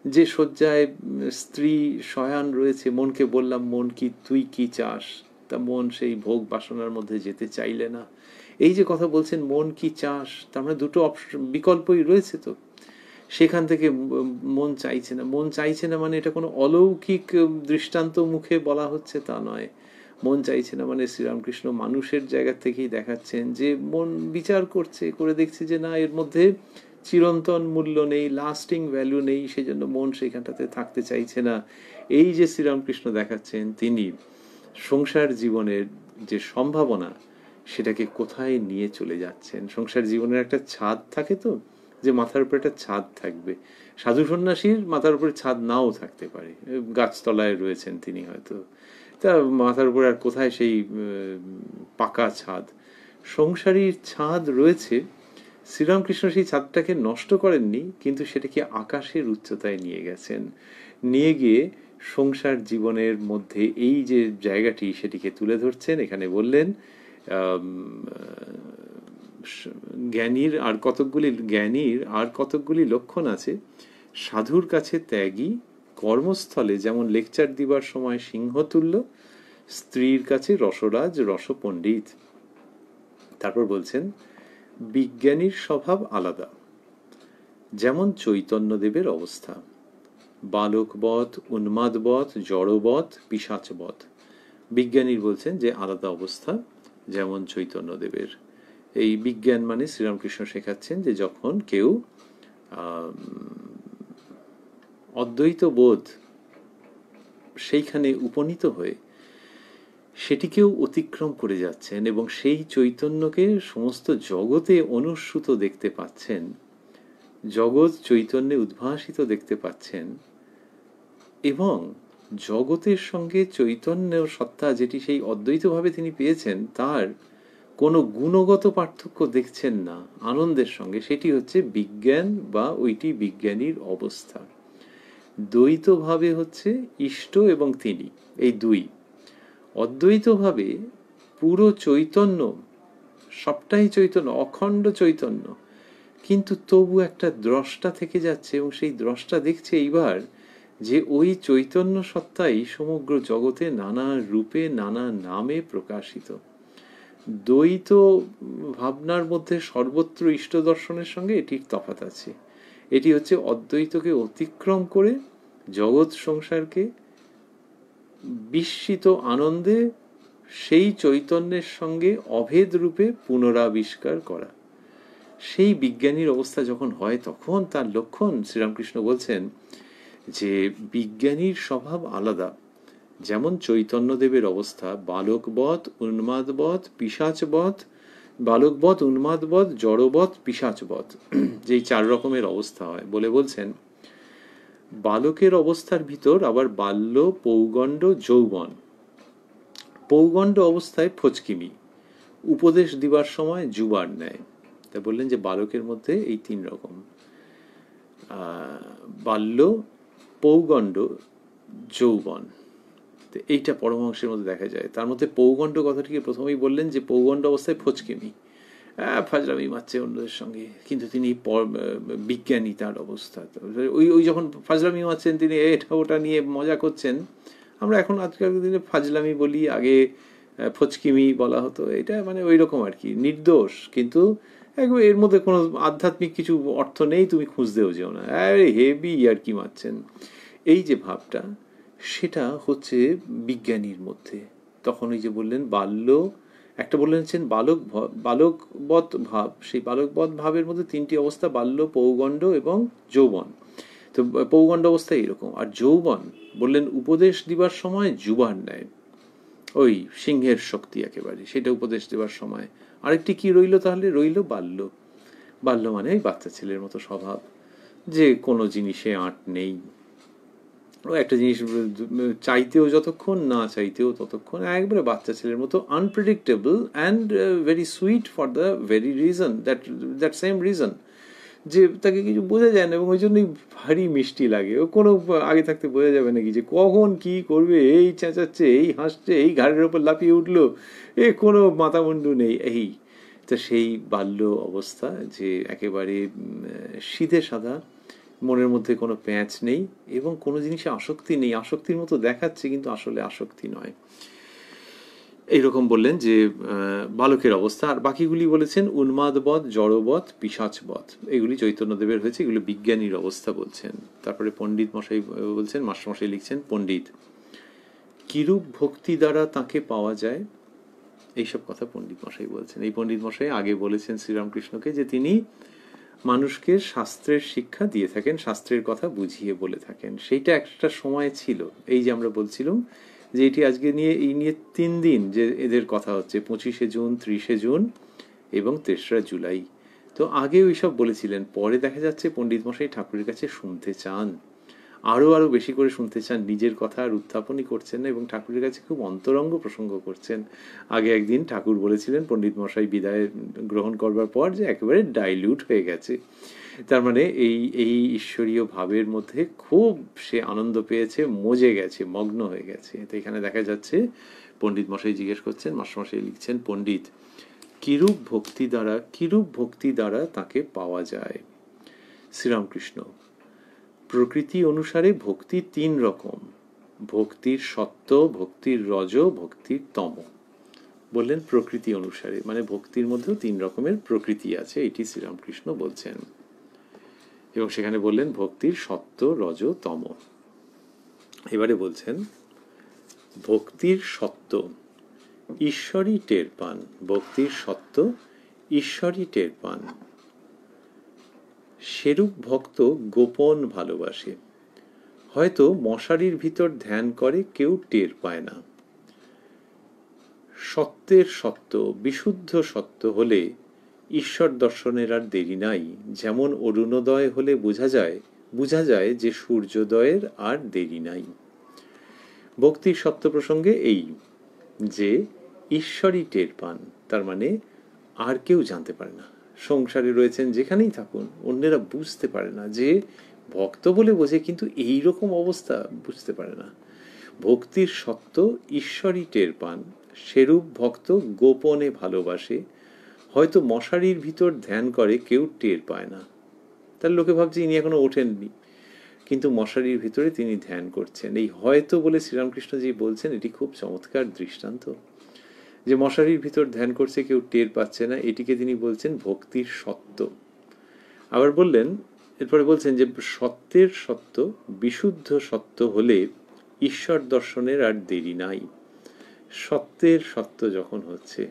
যে শয্যায় স্ত্রী শয়ান রয়েছে, মনকে বললাম মন কি তুই কি চাস, তা মন সেই ভোগ বাসনার মধ্যে যেতে চাইলে না। এই যে কথা বলছেন মন কি চাস, তার মানে দুটো বিকল্পই রয়েছে। তো সেখান থেকে মন চাইছে না মানে এটা কোনো অলৌকিক দৃষ্টান্ত মুখে বলা হচ্ছে তা নয়। মন চাইছে না মানে শ্রীরামকৃষ্ণ মানুষের জায়গা থেকেই দেখাচ্ছেন যে মন বিচার করে দেখছে যে না, এর মধ্যে চিরন্তন মূল্য নেই, লাস্টিং ভ্যালু নেই, সেজন্য মন সেখানটাতে থাকতে চাইছে না। এই যে শ্রীরামকৃষ্ণ দেখাচ্ছেন, তিনি সংসার জীবনের যে সম্ভাবনা সেটাকে কোথায় নিয়ে চলে যাচ্ছেন। সংসার জীবনের একটা ছাদ থাকে, তো যে মাথার উপরে একটা ছাদ থাকবে। সাধু সন্ন্যাসীর মাথার উপরে ছাদ নাও থাকতে পারে, গাছতলায় রয়েছেন তিনি হয়তো, তা মাথার উপরে আর কোথায় সেই পাকা ছাদ। সংসারীর ছাদ রয়েছে। শ্রীরামকৃষ্ণ সেই ছাদটাকে নষ্ট করেননি, কিন্তু সেটাকে আকাশের উচ্চতায় নিয়ে গেছেন। নিয়ে গিয়ে সংসার জীবনের মধ্যে এই যে জায়গাটি সেটিকে তুলে ধরছেন। এখানে বললেন জ্ঞানীর আর কতকগুলি লক্ষণ আছে। সাধুর কাছে ত্যাগী, কর্মস্থলে যেমন লেকচার দিবার সময় সিংহতুল্য, স্ত্রীর কাছে রসরাজ রসপণ্ডিত। তারপর বলছেন বিজ্ঞানীর স্বভাব আলাদা, যেমন চৈতন্যদেবের অবস্থা, বালকবৎ, উন্মাদবৎ, জড়বৎ, পিশাচবৎ। বিজ্ঞানীর বলছেন যে আলাদা অবস্থা, যেমন চৈতন্যদেবের। এই বিজ্ঞান মানে শ্রীরামকৃষ্ণ শেখাচ্ছেন যে যখন কেউ অদ্বৈত বোধ সেইখানে উপনীত হয়ে সেটিকেও অতিক্রম করে যাচ্ছেন এবং সেই চৈতন্যকে সমস্ত জগতে অনুস্যুত দেখতে পাচ্ছেন, জগৎ চৈতন্যে উদ্ভাসিত দেখতে পাচ্ছেন এবং জগতের সঙ্গে চৈতন্য সত্তা যেটি সেই অদ্বৈতভাবে তিনি পেয়েছেন তার কোনো গুণগত পার্থক্য দেখছেন না আনন্দের সঙ্গে। সেটি হচ্ছে বিজ্ঞান বা ওইটি বিজ্ঞানীর অবস্থা। দ্বৈতভাবে হচ্ছে ইষ্ট এবং তিনি, এই দুই। অদ্বৈতভাবে পুরো চৈতন্য, সবটাই চৈতন্য, অখণ্ড চৈতন্য, কিন্তু তবু একটা দ্রষ্টা থেকে যাচ্ছে এবং সেই দ্রষ্টা দেখছে এইবার যে ওই চৈতন্য সত্তাই সমগ্র জগতে নানা রূপে নানা নামে প্রকাশিত। দ্বৈত ভাবনার মধ্যে সর্বত্র ইষ্ট দর্শনের সঙ্গে এটির তফাৎ আছে। এটি হচ্ছে অদ্বৈতকে অতিক্রম করে জগৎ সংসারকে বিস্মিত আনন্দে সেই চৈতন্যের সঙ্গে অভেদ রূপে পুনরাবিষ্কার করা। সেই বিজ্ঞানীর অবস্থা যখন হয় তখন তার লক্ষণ শ্রীরামকৃষ্ণ বলছেন যে বিজ্ঞানীর স্বভাব আলাদা। যেমন চৈতন্যদেবের অবস্থা বালকবৎ, উন্মাদবৎ, পিশাচবৎ, বালকবৎ, উন্মাদবৎ, জড়বৎ, পিশাচবৎ, যেই 4 রকমের অবস্থা হয় বলে বলছেন বালকের অবস্থার ভিতর আবার বাল্য, পৌগণ্ড, যৌবন। পৌগণ্ড অবস্থায় ফচকিমি, উপদেশ দিবার সময় যুবার ন্যায়। তা বললেন যে বালকের মধ্যে এই 3 রকম, বাল্য, পৌগণ্ড, যৌবন। এইটা পরমহংসের মধ্যে দেখা যায়। তার মধ্যে পৌগণ্ড কথাটিকে প্রথমেই বললেন যে পৌগণ্ড অবস্থায় ফচকিমি, ফাজলামি মারছে অন্যদের সঙ্গে, কিন্তু তিনি বিজ্ঞানী তার অবস্থা। ওই যখন ফাজলামি মারছেন তিনি এটা ওটা নিয়ে মজা করছেন, আমরা এখন আজকাল দিনে ফাজলামি বলি, আগে ফচকিমি বলা হতো, এটা মানে ওই রকম আর কি, নির্দোষ, কিন্তু একবার এর মধ্যে কোনো আধ্যাত্মিক কিছু অর্থ নেই, তুমি খুঁজতেও যেও না, হেভি আর কি মারছেন, এই যে ভাবটা সেটা হচ্ছে বিজ্ঞানীর মধ্যে। তখন ওই যে বললেন বাল্য, একটা বললেন বালকবৎ ভাব, সেই বালকবৎ ভাবের মধ্যে 3টি অবস্থা, বাল্য, পৌগণ্ড এবং যৌবন। তো পৌগণ্ড অবস্থা এরকম। আর যৌবন বললেন উপদেশ দিবার সময় যুবার ন্যায়, ওই সিংহের শক্তি একেবারে, সেটা উপদেশ দেবার সময়। আরেকটি কি রইল তাহলে? রইল বাল্য। বাল্য মানে ওই বাচ্চা ছেলের মতো স্বভাব, যে কোনো জিনিসে আঁট নেই, ও একটা জিনিস চাইতেও যতক্ষণ, না চাইতেও ততক্ষণ, একবারে বাচ্চা ছেলের মতো unpredictable and very sweet for the very reason, that same reason, যে তাকে কিছু বোঝা যায় না এবং ওই জন্যই ভারী মিষ্টি লাগে। ও কোনো আগে থাকতে বোঝা যাবে নাকি যে কখন কি করবে, এই চেঁচাচ্ছে, এই হাসছে, এই ঘাড়ের ওপর লাফিয়ে উঠলো, কোনো মাথামুন্ডু নেই। এই তো সেই বাল্য অবস্থা, যে একেবারে সিধে সাদা, মনের মধ্যে কোনো প্যাঁচ নেই এবং কোনো জিনিসে আসক্তি নেই, আসক্তির মতো দেখাচ্ছে কিন্তু আসলে আসক্তি নয়। এইরকম বললেন যে বালকের অবস্থা। আর বাকিগুলি বলেছেন উন্মাদবৎ, জড়বৎ, পিশাচবৎ, এগুলি চৈতন্যদেবের হয়েছে, এগুলো বিজ্ঞানীর অবস্থা বলছেন। তারপরে পণ্ডিত মশাই বলছেন, মাস্টারমশাই লিখছেন, পণ্ডিত কিরূপ ভক্তি দ্বারা তাকে পাওয়া যায়, এইসব কথা পণ্ডিত মশাই বলছেন। এই পণ্ডিত মশাই আগে বলেছেন শ্রীরামকৃষ্ণকে যে তিনি মানুষকে শাস্ত্রের শিক্ষা দিয়ে থাকেন, শাস্ত্রের কথা বুঝিয়ে বলে থাকেন। সেইটা একটা সময় ছিল, এই যে আমরা বলছিলাম যে এটি আজকে নিয়ে, এই নিয়ে 3 দিন যে এদের কথা হচ্ছে, 25শে জুন, 30শে জুন এবং 3রা জুলাই। তো আগে ওইসব বলেছিলেন, পরে দেখা যাচ্ছে পণ্ডিত মশাই ঠাকুরের কাছে শুনতে চান, আরো বেশি করে শুনতে চান, নিজের কথা আর উত্থাপনই করছেন না এবং ঠাকুরের কাছে খুব অন্তরঙ্গ প্রসঙ্গ করছেন। আগে একদিন ঠাকুর বলেছিলেন পণ্ডিত মশাই বিদায় গ্রহণ করবার পর যে একেবারে ডাইলিউট হয়ে গেছে, তার মানে এই ঈশ্বরীয় ভাবের মধ্যে খুব সে আনন্দ পেয়েছে, মজে গেছে, মগ্ন হয়ে গেছে। তো এখানে দেখা যাচ্ছে পণ্ডিত মশাই জিজ্ঞেস করছেন, মাস্টারমশাই লিখছেন, পণ্ডিত কিরূপ ভক্তি দ্বারা তাকে পাওয়া যায়। শ্রীরামকৃষ্ণ প্রকৃতি অনুসারে ভক্তি 3 রকম, ভক্তির সত্ত্ব, ভক্তির রজ, ভক্তির তম। বললেন প্রকৃতি অনুসারে, মানে ভক্তির মধ্যেও 3 রকমের প্রকৃতি আছে, এটি শ্রীরামকৃষ্ণ বলছেন। এবং সেখানে বললেন ভক্তির সত্ত্ব, রজ, তম। এবারে বলছেন ভক্তির সত্ত্ব ঈশ্বরই টের পান, ভক্তির সত্ত্ব ঈশ্বরই টের পান, সেরূপ ভক্ত গোপন ভালোবাসে, হয়তো মশারির ভিতর ধ্যান করে কেউ টের পায় না। সত্যের সত্য, বিশুদ্ধ সত্য হলে ঈশ্বর দর্শনের আর দেরি নাই। যেমন অরুণোদয় হলে বোঝা যায় যে সূর্যোদয়ের আর দেরি নাই। ভক্তির সত্য প্রসঙ্গে এই যে ঈশ্বরই টের পান, তার মানে আর কেউ জানতে পারে না। সংসারে রয়েছেন যেখানেই থাকুন, অন্যেরা বুঝতে পারে না যে ভক্ত বলে বোঝে, কিন্তু এই রকম অবস্থা বুঝতে পারে না। ভক্তির সত্য ঈশ্বরই টের পান, সেরূপ ভক্ত গোপনে ভালোবাসে। হয়তো মশারির ভিতর ধ্যান করে কেউ টের পায় না। তার লোকে ভাবছে ইনি এখনো ওঠেননি, কিন্তু মশারির ভিতরে তিনি ধ্যান করছেন। এই হয়তো বলে শ্রীরামকৃষ্ণ জি বলছেন, এটি খুব চমৎকার দৃষ্টান্ত, যে মশারির ভিতর ধ্যান করছে কেউ টের পাচ্ছে না, এটিকে তিনি বলছেন ভক্তির সত্য। আবার বললেন, এরপরে বলছেন যে সত্যের সত্য, বিশুদ্ধ সত্য হলে ঈশ্বর দর্শনের আর দেরি নাই। সত্যের সত্য যখন হচ্ছে,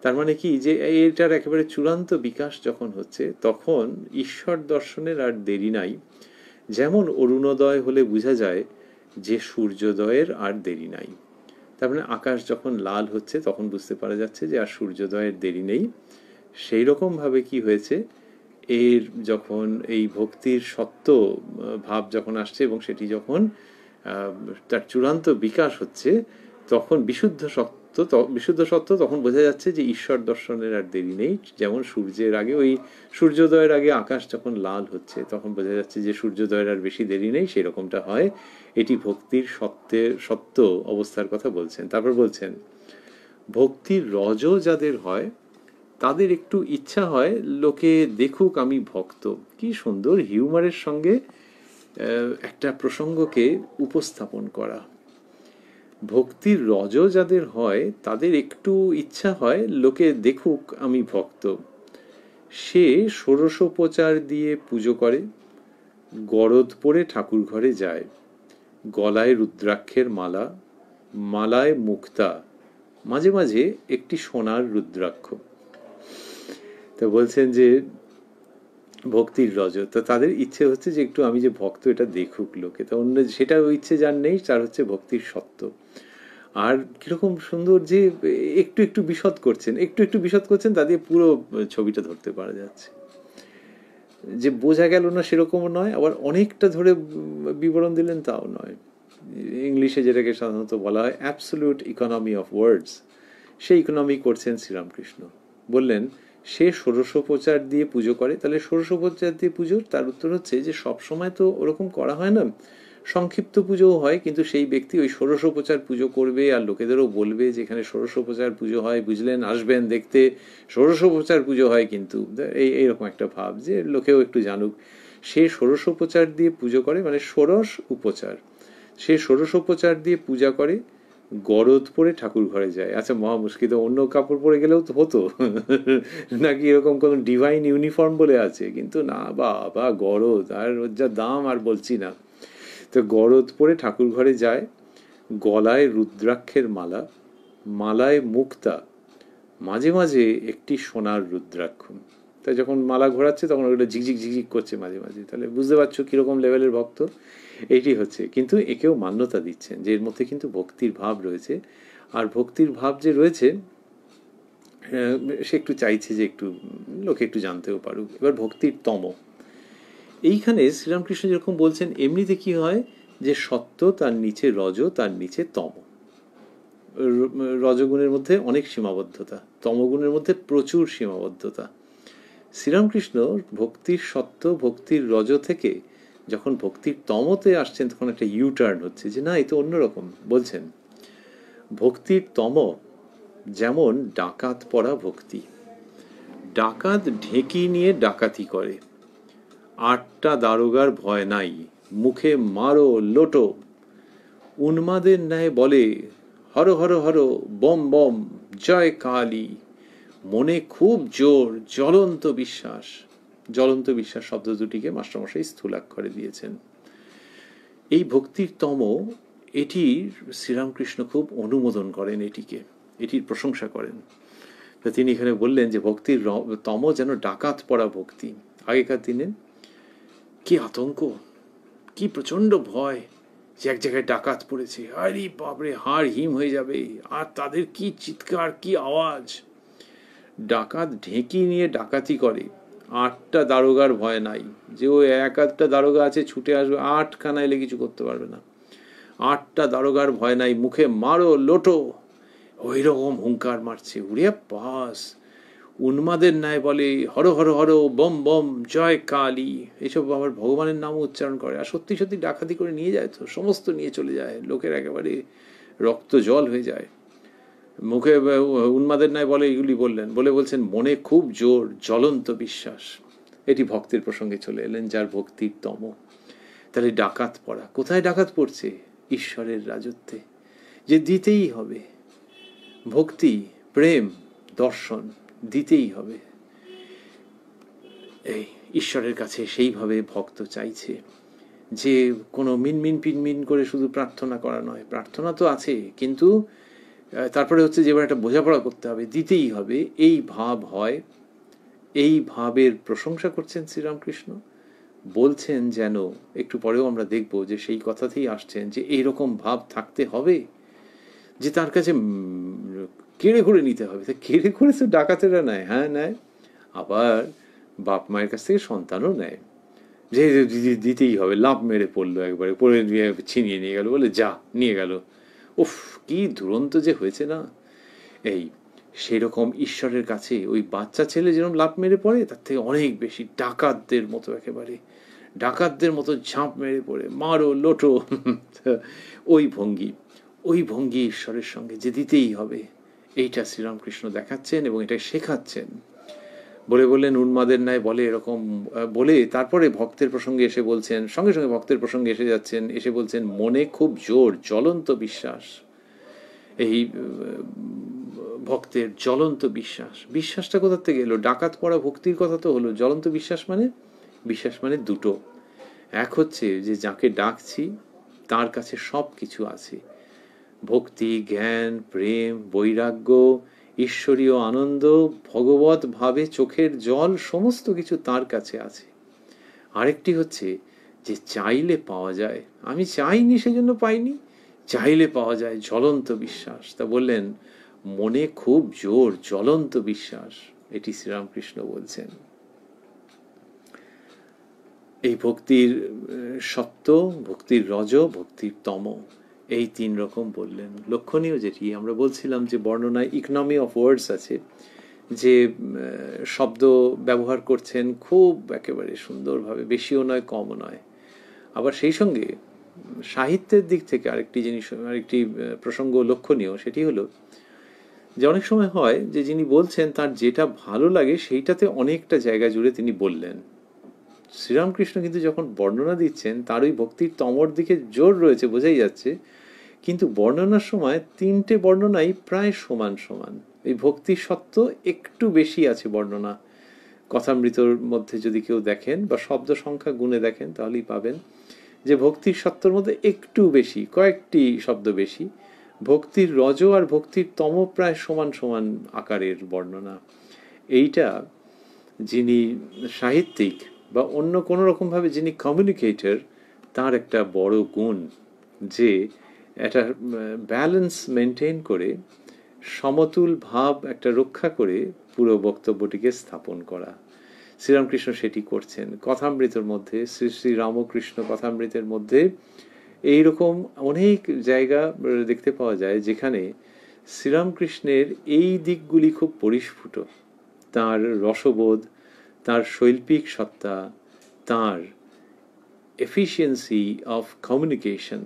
তার মানে কি, যে এটার একেবারে চূড়ান্ত বিকাশ যখন হচ্ছে, তখন ঈশ্বর দর্শনের আর দেরি নাই। যেমন অরুণোদয় হলে বোঝা যায় যে সূর্যোদয়ের আর দেরি নাই। তার মানে আকাশ যখন লাল হচ্ছে তখন বুঝতে পারা যাচ্ছে যে আর সূর্যোদয়ের দেরি নেই। সেই রকমভাবে কি হয়েছে, এর যখন এই ভক্তির সত্য ভাব যখন আসছে এবং সেটি যখন তার চূড়ান্ত বিকাশ হচ্ছে, তখন বিশুদ্ধ সত্য তখন বোঝা যাচ্ছে যে ঈশ্বর দর্শনের আর দেরি নেই। যেমন সূর্যের আগে, ওই সূর্যোদয়ের আগে আকাশ যখন লাল হচ্ছে তখন বোঝা যাচ্ছে যে সূর্যোদয়ের আর বেশি দেরি নেই, সেরকমটা হয়। এটি ভক্তির সত্য অবস্থার কথা বলছেন। তারপর বলছেন, ভক্তির রজ যাদের হয় তাদের একটু ইচ্ছা হয় লোকে দেখুক আমি ভক্ত। কি সুন্দর হিউমারের সঙ্গে একটা প্রসঙ্গকে উপস্থাপন করা। ভক্তির রজ যাদের হয় তাদের একটু ইচ্ছা হয় লোকে দেখুক আমি ভক্ত। সে ষোড়শোপচার দিয়ে পুজো করে, গরদ পরে ঠাকুর ঘরে যায়, গলায় রুদ্রাক্ষের মালা, মালায় মুক্তা, মাঝে মাঝে একটি সোনার রুদ্রাক্ষ। তো বলছেন যে ভক্তির রজ, তো তাদের ইচ্ছে হচ্ছে যে একটু আমি যে ভক্ত এটা দেখুক লোকে। তো অন্য সেটা ইচ্ছে যার নেই, তার হচ্ছে ভক্তির সত্য। আর কিরকম সুন্দর যে একটু একটু বিশদ করছেন, তা দিয়ে পুরো ছবিটা ধরতে পারা যাচ্ছে। যে বোঝা গেল না সেরকমও নয়, আবার অনেকটা ধরে বিবরণ দিলেন তাও নয়। ইংলিশে যেটাকে সাধারণত বলা হয় অ্যাবসলিউট ইকোনমি অফ ওয়ার্ডস, সেই ইকোনমি করছেন শ্রীরামকৃষ্ণ। বললেন সে ষোড়শোপচার দিয়ে পুজো করে। তাহলে ষোড়শোপচার দিয়ে পুজো, তার উত্তর হচ্ছে যে সবসময় তো ওরকম করা হয় না, সংক্ষিপ্ত পুজোও হয়, কিন্তু সেই ব্যক্তি ওই ষোড়শোপচার পুজো করবে আর লোকেদেরও বলবে যে এখানে ষোড়শোপচার পুজো হয়, বুঝলেন, আসবেন দেখতে, ষোড়শোপচার পুজো হয়। কিন্তু এইরকম একটা ভাব যে লোকেও একটু জানুক। সে ষোড়শোপচার দিয়ে পুজো করে, মানে ষোড়শ উপচার, সে ষোড়শোপচার দিয়ে পূজা করে, গরদ পরে ঠাকুর ঘরে যায়। আচ্ছা, মহা মুশকিল, অন্য কাপড় পরে গেলেও তো হতো নাকি এরকম কোনো ডিভাইন ইউনিফর্ম বলে আছে, কিন্তু না, বা গরদ, আর ওর যা দাম আর বলছি না। তো গরদ পরে ঠাকুর ঘরে যায়, গলায় রুদ্রাক্ষের মালা, মালায় মুক্তা, মাঝে মাঝে একটি সোনার রুদ্রাক্ষ। তাই যখন মালা ঘোরাচ্ছে তখন ওগুলো ঝিকঝিক ঝিকঝিক করছে মাঝে মাঝে। তাহলে বুঝতে পারছো কিরকম লেভেলের ভক্ত। এইটি হচ্ছে, কিন্তু একেও মান্যতা দিচ্ছেন যে এর মধ্যে কিন্তু ভক্তির ভাব রয়েছে। আর ভক্তির ভাব যে রয়েছে, সে একটু চাইছে যে একটু লোকে একটু জানতেও পারুক। এবার ভক্তির তম, এইখানে শ্রীরামকৃষ্ণ যেরকম বলছেন, এমনিতে কি হয় যে সত্য, তার নিচে রজ, তার নিচে তম। রজগুণের মধ্যে অনেক সীমাবদ্ধতা, তমগুণের মধ্যে প্রচুর সীমাবদ্ধতা। শ্রীরামকৃষ্ণ ভক্তির সত্য, ভক্তির রজ থেকে যখন ভক্তির তমতে আসছেন, তখন একটা ইউটার্ন হচ্ছে, যে না, এ তো অন্যরকম। বলছেন, ভক্তির তম যেমন ডাকাত পড়া ভক্তি। ডাকাত ঢেঁকি নিয়ে ডাকাতি করে, আটটা দারোগার ভয় নাই, মুখে মারো লোটো, উন্মাদের ন্যায় বলে হর হর হর, বম বম, জয় কালী, মনে খুব জোর, জ্বলন্ত বিশ্বাস। জ্বলন্ত বিশ্বাস শব্দ দুটিকে মাস্টারমশাই স্থূলাক্ষরে দিয়েছেন। এই ভক্তির তম, এটির শ্রীরামকৃষ্ণ খুব অনুমোদন করেন, এটির প্রশংসা করেন। তিনি এখানে বললেন যে ভক্তির তম যেন ডাকাত পড়া ভক্তি। আগেকার দিনে কি আতঙ্ক, কি প্রচণ্ড ভয় যে এক জায়গায় ডাকাত পড়েছে, আরে বাপরে, হাড় হিম হয়ে যাবে। আর তাদের কি চিৎকার, কি আওয়াজ! ডাকাত ঢেঁকি নিয়ে ডাকাতি করে, 8টা দারোগার ভয় নাই যে ও 1-8টা দারোগা আছে ছুটে আসবে, 8খানা এলে কিছু করতে পারবে না। 8টা দারোগার ভয় নাই, মুখে মারো লোটো, ওই রকম হুঙ্কার মারছে। উড়ে পাস উন্মাদের ন্যায় বলে হর হর হর, বম বম, জয় কালী, এসব আবার ভগবানের নামও উচ্চারণ করে। আর সত্যি সত্যি ডাকাতি করে নিয়ে যায়, তো সমস্ত নিয়ে চলে যায়, লোকের একেবারে রক্ত জল হয়ে যায়। মুখে উন্মাদের ন্যায় বলে এগুলি বললেন, বলছেন মনে খুব জোর জ্বলন্ত বিশ্বাস। এটি ভক্তের প্রসঙ্গে চলে এলেন, যার ভক্তির তম। তাহলে ডাকাত পড়া, কোথায় ডাকাত পড়ছে? ঈশ্বরের রাজত্বে, যে দিতেই হবে। ভক্তি, প্রেম, দর্শন দিতেই হবে। এই ঈশ্বরের কাছে সেইভাবে ভক্ত চাইছে যে কোনো মিনমিন পিনমিন করে শুধু প্রার্থনা করা নয়, প্রার্থনা তো আছে, কিন্তু তারপরে হচ্ছে যে এবার একটা বোঝাপড়া করতে হবে, দিতেই হবে, এই ভাব হয়। এই ভাবের প্রশংসা করছেন শ্রীরামকৃষ্ণ, বলছেন যেন একটু পরেও আমরা দেখব যে সেই কথাতেই আসছেন যে এইরকম ভাব থাকতে হবে, যে তার কাছে কেড়ে করে নিতে হবে। তা কেড়ে করে তো ডাকাতেরা নেয়, হ্যাঁ নেয়, আবার বাপ মায়ের কাছ থেকে সন্তানও নেয়, যে দিতেই হবে। লাভ মেরে পড়লো, একবারে পড়ে নিয়ে ছিনিয়ে নিয়ে গেল, বলে যা নিয়ে গেল। উফ, কি দুরন্ত যে হয়েছে না। এই সেই রকম ঈশ্বরের কাছে ওই বাচ্চা ছেলে যেরকম লাভ মেরে পড়ে, তার থেকে অনেক বেশি ডাকাতদের মতো, একেবারে ডাকাতদের মতো ঝাঁপ মেরে পড়ে, মারো লোটো, ওই ভঙ্গি ঈশ্বরের সঙ্গে যে দিতেই হবে, এইটা শ্রীরামকৃষ্ণ দেখাচ্ছেন এবং এটা শেখাচ্ছেন। বললেন উন্মাদের ন্যায় বলে এরকম বলে তারপরে ভক্তের প্রসঙ্গে এসে বলছেন, সঙ্গে সঙ্গে ভক্তের প্রসঙ্গে এসে যাচ্ছেন, এসে বলছেন মনে খুব জোর জ্বলন্ত বিশ্বাস। এই ভক্তের জ্বলন্ত বিশ্বাস, বিশ্বাসটা কোথা থেকে এলো? ডাকাত পড়া ভক্তির কথা তো হলো। জ্বলন্ত বিশ্বাস মানে দুটো। এক হচ্ছে যে যাকে ডাকছি তার কাছে সব কিছু আছে, ভক্তি, জ্ঞান, প্রেম, বৈরাগ্য, ঈশ্বরীয় আনন্দ, ভগবত ভাবে চোখের জল, সমস্ত কিছু তার কাছে আছে। আরেকটি হচ্ছে যে চাইলে পাওয়া যায়, আমি চাইনি সেজন্য পাইনি, চাইলে পাওয়া যায়, জ্বলন্ত বিশ্বাস। তা বললেন মনে খুব জোর জ্বলন্ত বিশ্বাস, এটি শ্রীরামকৃষ্ণ বলছেন। এই ভক্তির সত্য, ভক্তির রজ, ভক্তির তম, এই 3 রকম বললেন। লক্ষণীয় যেটি আমরা বলছিলাম যে বর্ণনায় ইকোনমি অফ ওয়ার্ডস আছে, যে শব্দ ব্যবহার করছেন খুব একেবারে সুন্দরভাবে, বেশিও নয় কমও নয়। আবার সেই সঙ্গে সাহিত্যের দিক থেকে আরেকটি প্রসঙ্গ লক্ষণীয়, সেটি হলো যে অনেক সময় হয় যে যিনি বলছেন তার যেটা ভালো লাগে সেইটাতে অনেকটা জায়গা জুড়ে তিনি বললেন। শ্রীরামকৃষ্ণ কিন্তু যখন বর্ণনা দিচ্ছেন তার ওই ভক্তির তমর দিকে জোর রয়েছে, বোঝাই যাচ্ছে, কিন্তু বর্ণনার সময় 3টে বর্ণনাই প্রায় সমান সমান। এই ভক্তির সত্য একটু বেশি আছে বর্ণনা। কথামৃতর মধ্যে যদি কেউ দেখেন বা শব্দ সংখ্যা গুণে দেখেন তাহলেই পাবেন যে ভক্তির সত্যর মধ্যে একটু বেশি, কয়েকটি শব্দ বেশি। ভক্তির রজ আর ভক্তির তম প্রায় সমান সমান আকারের বর্ণনা। এইটা যিনি সাহিত্যিক বা অন্য কোনো রকমভাবে যিনি কমিউনিকেটর, তার একটা বড় গুণ, যে একটা ব্যালেন্স মেনটেন করে, সমতুল ভাব একটা রক্ষা করে পুরো বক্তব্যটিকে স্থাপন করা। শ্রীরামকৃষ্ণ সেটি করছেন কথামৃতের মধ্যে। শ্রী শ্রী রামকৃষ্ণ কথামৃতের মধ্যে এইরকম অনেক জায়গা দেখতে পাওয়া যায় যেখানে শ্রীরামকৃষ্ণের এই দিকগুলি খুব পরিস্ফুট। তার রসবোধ, তার শৈল্পিক সত্তা, তার এফিসিয়েন্সি অফ কমিউনিকেশন,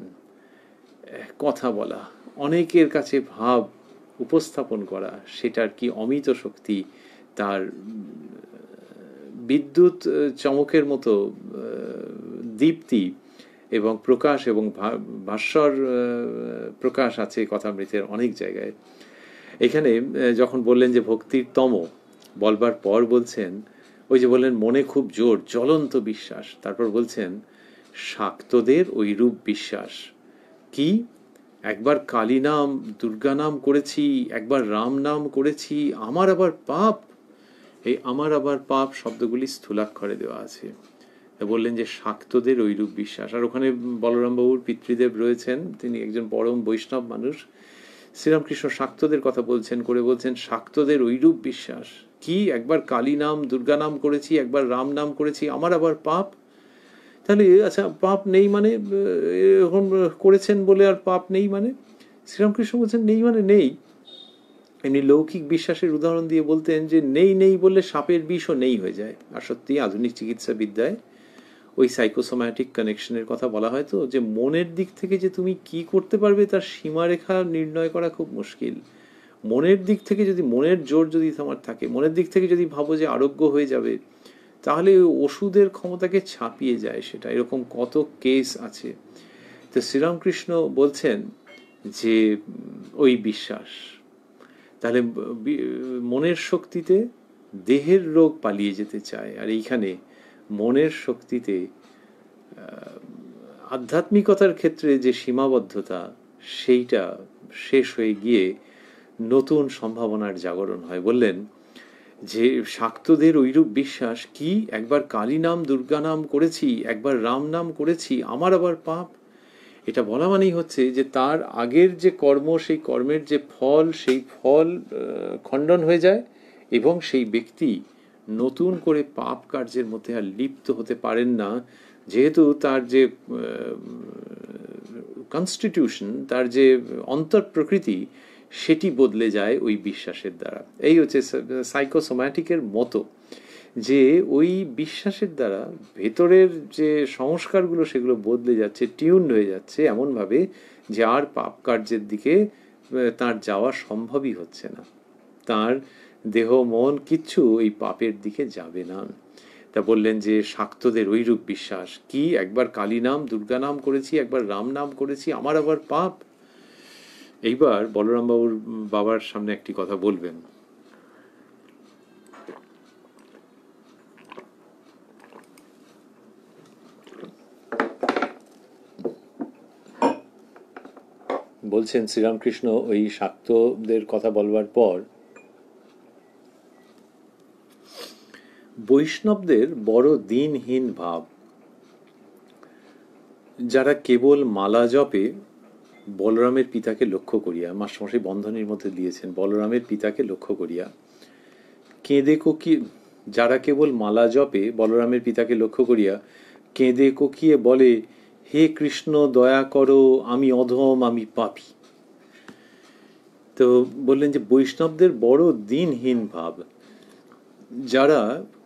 কথা বলা, অনেকের কাছে ভাব উপস্থাপন করা, সেটার কি অমিত শক্তি, তার বিদ্যুৎ চমকের মতো দীপ্তি এবং প্রকাশ এবং ভাস্বর প্রকাশ আছে কথামৃতের অনেক জায়গায়। এখানে যখন বললেন যে ভক্তির তম বলবার পর বলছেন, ওই যে বললেন মনে খুব জোর জ্বলন্ত বিশ্বাস, তারপর বলছেন শাক্তদের ওই রূপ বিশ্বাস কি, একবার কালী নাম দুর্গা নাম করেছি, একবার রাম নাম করেছি, আমার আবার পাপ। এই আমার আবার পাপ শব্দগুলি স্থূলাক্ষরে দেওয়া আছে। বললেন যে শাক্তদের ঐরূপ বিশ্বাস। আর ওখানে বলরামবাবুর পিতৃদেব রয়েছেন, তিনি একজন পরম বৈষ্ণব মানুষ। শ্রীরামকৃষ্ণ শাক্তদের কথা বলছেন, করে বলছেন শাক্তদের ঐরূপ বিশ্বাস কি, একবার কালী নাম দুর্গা নাম করেছি, একবার রাম নাম করেছি, আমার আবার পাপ। তাহলে আচ্ছা, পাপ নেই মানে এরকম করেছেন বলে আর পাপ নেই মানে? শ্রীরামকৃষ্ণ বলছেন নেই মানে নেই। এমনি লৌকিক বিশ্বাসের উদাহরণ দিয়ে বলতেন যে নেই নেই বললে সাপের বিষও নেই হয়ে যায়। আর সত্যি আধুনিক চিকিৎসা বিদ্যায় ওই সাইকোসোম্যাটিক কানেকশনের কথা বলা হয় তো, যে মনের দিক থেকে যে তুমি কি করতে পারবে তার সীমারেখা নির্ণয় করা খুব মুশকিল। মনের দিক থেকে যদি, মনের জোর যদি তোমার থাকে, মনের দিক থেকে যদি ভাবো যে আরোগ্য হয়ে যাবে, তাহলে ওষুধের ক্ষমতাকে ছাপিয়ে যায় সেটা। এরকম কত কেস আছে। তো শ্রীরামকৃষ্ণ বলছেন যে ওই বিশ্বাস, তাহলে মনের শক্তিতে দেহের রোগ পালিয়ে যেতে চায়, আর এইখানে মনের শক্তিতে আধ্যাত্মিকতার ক্ষেত্রে যে সীমাবদ্ধতা, সেইটা শেষ হয়ে গিয়ে নতুন সম্ভাবনার জাগরণ হয়। বললেন যে শাক্তদের ঐরূপ বিশ্বাস কি, একবার কালী নাম দুর্গা নাম করেছি, একবার রাম নাম করেছি, আমার আবার পাপ। এটা বলা মানেই হচ্ছে যে তার আগের যে কর্ম, সেই কর্মের যে ফল, সেই ফল খণ্ডন হয়ে যায় এবং সেই ব্যক্তি নতুন করে পাপ কার্যের মধ্যে আর লিপ্ত হতে পারেন না, যেহেতু তার যে কনস্টিটিউশন, তার যে অন্তর প্রকৃতি, সেটি বদলে যায় ওই বিশ্বাসের দ্বারা। এই হচ্ছে সাইকোসোম্যাটিকের মতো, যে ওই বিশ্বাসের দ্বারা ভেতরের যে সংস্কারগুলো সেগুলো বদলে যাচ্ছে, টিউন হয়ে যাচ্ছে এমনভাবে যে আর পাপ কার্যের দিকে তার যাওয়া সম্ভবই হচ্ছে না। তার দেহ মন কিচ্ছু এই পাপের দিকে যাবে না। তা বললেন যে শাক্তদের ঐরূপ বিশ্বাস কি, একবার কালী নাম দুর্গা নাম করেছি, একবার রাম নাম করেছি, আমার আবার পাপ। এইবার বলরাম বাবুর বাবার সামনে একটি কথা বলবেন। বলছেন শ্রীরামকৃষ্ণ ওই শাক্তদের কথা বলবার পর, বৈষ্ণবদের বড় দিনহীন ভাব, যারা কেবল মালা জপে বলরামের পিতাকে লক্ষ্য করিয়া, মাস্টারমশাই বন্ধনীর মধ্যে দিয়েছেন, বলরামের পিতাকে লক্ষ্য করিয়া কেঁদে কোকিয়ে, যারা কেবল মালা জপে বলরামের পিতাকে লক্ষ্য করিয়া কেঁদে কোকিয়ে বলে, হে কৃষ্ণ দয়া করো, আমি অধম, আমি পাপী। তো বললেন যে বৈষ্ণবদের বড় দিনহীন ভাব, যারা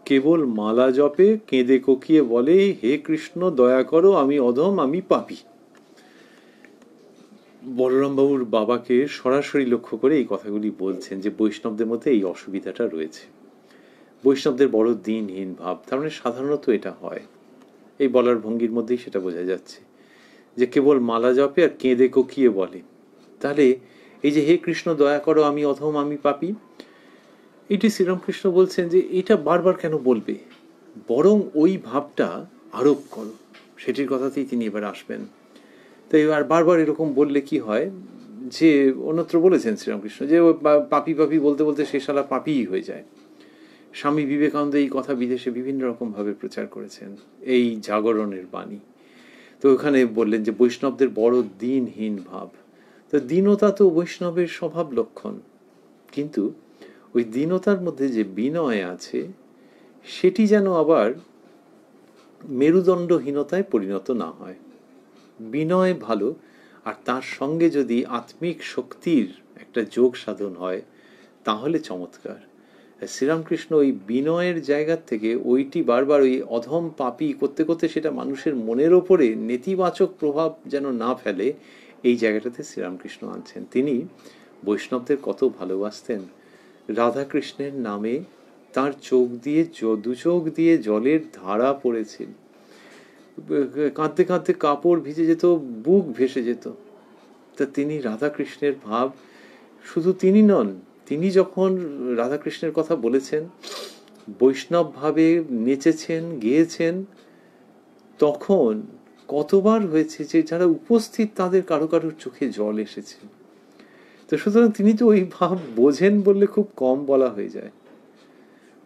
কেবল মালা জপে কেঁদে কোকিয়ে বলে, হে কৃষ্ণ দয়া করো, আমি অধম, আমি পাপী। বলরাম বাবুর বাবাকে সরাসরি লক্ষ্য করে এই কথাগুলি বলছেন যে বৈষ্ণবদের মধ্যে এই অসুবিধাটা রয়েছে, বৈষ্ণবদের বড় দিনহীন ভাব। তার মানে সাধারণত এটা হয়, এই বলার ভঙ্গির মধ্যেই সেটা বোঝা যাচ্ছে যে কেবল মালা জপে আর কেঁদে কোকিয়ে বলে। তাহলে এই যে হে কৃষ্ণ দয়া করো, আমি অধম, আমি পাপী, এটি শ্রীরামকৃষ্ণ বলছেন যে এটা বারবার কেন বলবে, বরং ওই ভাবটা আরোপ করো, সেটির কথাতেই তিনি এবার আসবেন। তো এবার বারবার এরকম বললে কি হয়, যে অন্যত্র বলেছেন শ্রীরামকৃষ্ণ যে পাপি পাপি বলতে বলতে সে শালা পাপিই হয়ে যায়। স্বামী বিবেকানন্দ এই কথা বিদেশে বিভিন্ন রকম ভাবে প্রচার করেছেন, এই জাগরণের বাণী। তো ওখানে বললেন যে বৈষ্ণবদের বড় দিনহীন ভাব। তো দীনতা তো বৈষ্ণবের স্বভাব লক্ষণ, কিন্তু ওই দীনতার মধ্যে যে বিনয় আছে, সেটি যেন আবার মেরুদণ্ডহীনতায় পরিণত না হয়। বিনয় ভালো, আর তার সঙ্গে যদি আত্মিক শক্তির একটা যোগ সাধন হয় তাহলে চমৎকার। শ্রীরামকৃষ্ণ ওই বিনয়ের জায়গার থেকে ওইটি বারবার ওই অধম পাপী করতে করতে সেটা মানুষের মনের ওপরে নেতিবাচক প্রভাব যেন না ফেলে, এই জায়গাটাতে শ্রীরামকৃষ্ণ আনছেন। তিনি বৈষ্ণবদের কত ভালোবাসতেন। রাধাকৃষ্ণের নামে তার চোখ দিয়ে, দু চোখ দিয়ে জলের ধারা পড়েছিল, কাঁদতে কাঁদতে কাপড় ভিজে যেত, বুক ভেসে যেত। তা তিনি রাধাকৃষ্ণের ভাব, শুধু তিনি নন, তিনি যখন রাধাকৃষ্ণের কথা বলেছেন, বৈষ্ণব ভাবে নেচেছেন, গেয়েছেন, তখন কতবার হয়েছে যে যারা উপস্থিত তাদের কারো কারোর চোখে জল এসেছে। তো সুতরাং তিনি তো ওই ভাব বোঝেন বললে খুব কম বলা হয়ে যায়।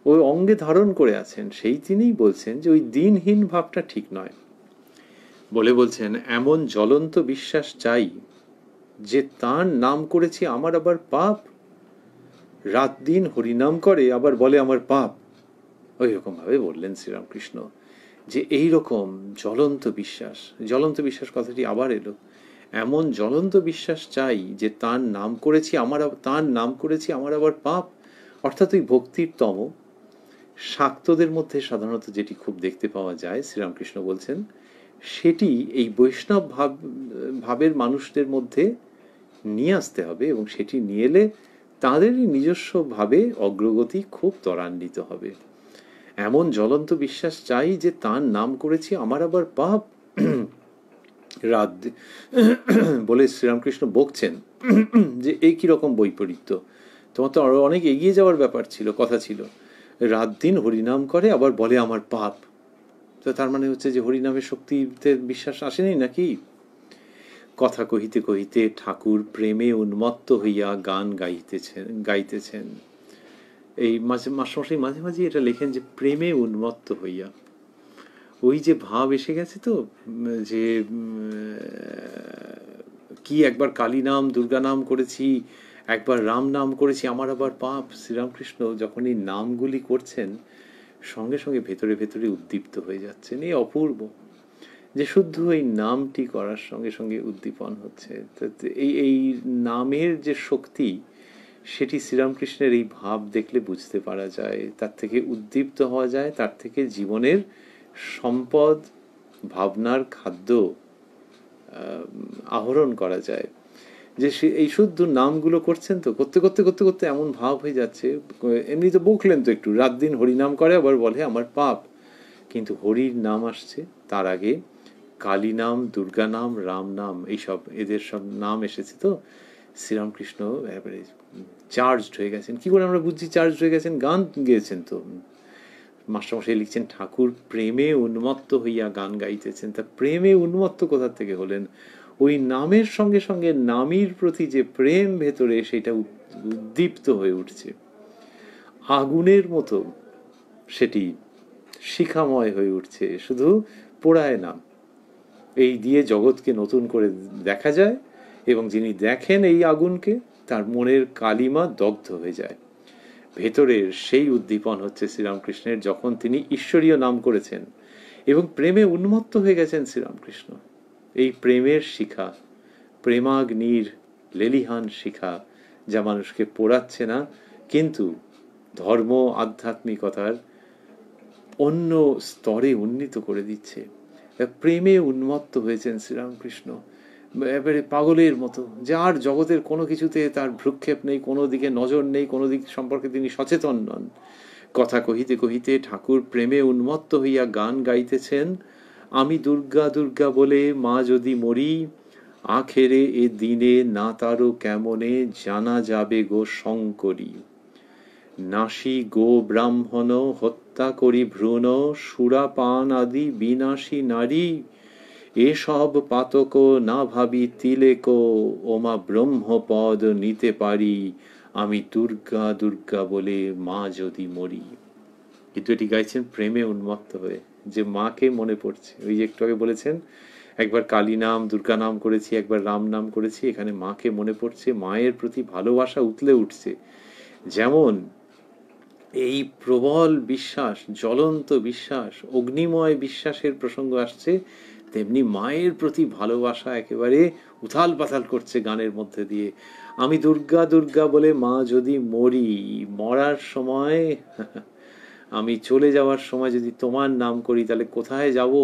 ওই অঙ্গে ধারণ করে আছেন, সেই তিনিই বলছেন যে ওই দিনহীন ভাবটা ঠিক নয়। বলে বলছেন, এমন জ্বলন্ত বিশ্বাস চাই যে তার নাম করেছি আমার আবার পাপ, রাত দিন হরিনাম করে আবার বলে আমার পাপ। ওই রকম ভাবে বললেন শ্রীরামকৃষ্ণ যে এই রকম জ্বলন্ত বিশ্বাস, জ্বলন্ত বিশ্বাস কথাটি আবার এলো, এমন জ্বলন্ত বিশ্বাস চাই যে তার নাম করেছি আমার আবার পাপ। অর্থাৎ ওই ভক্তির তম শাক্তদের মধ্যে সাধারণত যেটি খুব দেখতে পাওয়া যায়, শ্রীরামকৃষ্ণ বলছেন সেটি এই বৈষ্ণব ভাবের মানুষদের মধ্যে নিয়ে আসতে হবে, এবং সেটি নিয়ে এলে তাদেরই নিজস্বভাবে অগ্রগতি খুব ত্বরান্বিত হবে। এমন জ্বলন্ত বিশ্বাস চাই যে তার নাম করেছি আমার আবার পাপ। রাত বলে শ্রীরামকৃষ্ণ বকছেন যে এই কিরকম বৈপরীত্য, তোমার তো আরো অনেক এগিয়ে যাওয়ার ব্যাপার ছিল, কথা ছিল। রাত দিন হরিনাম করে আবার বলে আমার পাপ, তো তার মানে হচ্ছে যে হরিনামের শক্তিতে বিশ্বাস আসেনি নাকি? কথা কহিতে কহিতে ঠাকুর প্রেমে উন্মত্ত হইয়া গান গাইতেছেন। এই মাস্টারমশাই মাঝে মাঝে এটা লেখেন যে প্রেমে উন্মত্ত হইয়া, ওই যে ভাব এসে গেছে তো, যে কি একবার কালী নাম দুর্গা নাম করেছি, একবার রাম নাম করেছি আমার আবার পাপ। শ্রীরামকৃষ্ণ যখন এই নামগুলি করছেন সঙ্গে সঙ্গে ভেতরে ভেতরে উদ্দীপ্ত হয়ে যাচ্ছেন। এই অপূর্ব যে শুদ্ধ এই নামটি করার সঙ্গে সঙ্গে উদ্দীপন হচ্ছে। এই নামের যে শক্তি সেটি শ্রীরামকৃষ্ণের এই ভাব দেখলে বুঝতে পারা যায়, তার থেকে উদ্দীপ্ত হওয়া যায়, তার থেকে জীবনের সম্পদ ভাবনার খাদ্য আহরণ করা যায়। যে এই শুদ্ধ নামগুলো করছেন তো, করতে করতে করতে করতে এমন ভাব হয়ে যাচ্ছে, এমনি তো বকলেন তো একটু, রাত দিন হরিনাম করে আবার বলে আমার পাপ, কিন্তু হরির নাম আসছে তার আগে কালী নাম, দুর্গা নাম, রাম নাম, এইসব এদের সব নাম এসেছে। তো শ্রীরামকৃষ্ণ এবারে চার্জড হয়ে গেছেন। কি করে আমরা বুঝছি চার্জড হয়ে গেছেন? গান গেয়েছেন তো। মাস্টারমশাই লিখছেন ঠাকুর প্রেমে উন্মত্ত হইয়া গান গাইতেছেন। তা প্রেমে উন্মত্ত কোথা থেকে হলেন? ওই নামের সঙ্গে সঙ্গে নামীর প্রতি যে প্রেম ভেতরে, সেটা উদ্দীপ্ত হয়ে উঠছে আগুনের মতো, সেটি শিখাময় হয়ে উঠছে, শুধু পোড়ায় না। এই দিয়ে জগৎকে নতুন করে দেখা যায়, এবং যিনি দেখেন এই আগুনকে তার মনের কালিমা দগ্ধ হয়ে যায়। ভেতরের সেই উদ্দীপন হচ্ছে শ্রীরামকৃষ্ণের, যখন তিনি ঈশ্বরীয় নাম করেছেন এবং প্রেমে উন্মত্ত হয়ে গেছেন শ্রীরামকৃষ্ণ। এই প্রেমের শিখা, প্রেমাগ্নির লেলিহান শিখা, যা মানুষকে পোড়াচ্ছে না কিন্তু ধর্ম আধ্যাত্মিকতার অন্য স্তরে উন্নীত করে দিচ্ছে। প্রেমে উন্মত্ত হয়েছেন শ্রীরামকৃষ্ণ এবারে পাগলের মতো, যার জগতের কোনো কিছুতে তার ভ্রুক্ষেপ নেই, কোনো দিকে নজর নেই, কোনো দিক সম্পর্কে তিনি সচেতন নন। কথা কহিতে কহিতে ঠাকুর প্রেমে উন্মত্ত হইয়া গান গাইতেছেন, আমি দুর্গা দুর্গা বলে মা যদি মরি, আখেরে এ দিনে না তারও কেমনে জানা যাবে গো শঙ্করী। নাসি গো ব্রাহ্মণ হত্যা করি ভ্রূণ, সুরাপান আদি বিনাশী নারী, এসব পাতক না ভাবি তিলেক, ওমা ব্রহ্মপদ নিতে পারি, আমি দুর্গা দুর্গা বলে মা যদি মরি। কিন্তু এটি গাইছেন প্রেমে উন্মত্ত হয়ে, যে মাকে মনে পড়ছে। ওই যে একটু আগে বলেছেন একবার কালী নাম দুর্গা নাম করেছি, একবার রাম নাম করেছি, এখানে মাকে মনে পড়ছে, মায়ের প্রতি ভালোবাসা উতলে উঠছে। যেমন এই প্রবল বিশ্বাস, জ্বলন্ত বিশ্বাস, অগ্নিময় বিশ্বাসের প্রসঙ্গ আসছে, তেমনি মায়ের প্রতি ভালোবাসা একেবারে উথাল পাথাল করছে গানের মধ্যে দিয়ে। আমি দুর্গা দুর্গা বলে মা যদি মরি, মরার সময় আমি চলে যাওয়ার সময় যদি তোমার নাম করি, তাহলে কোথায় যাব?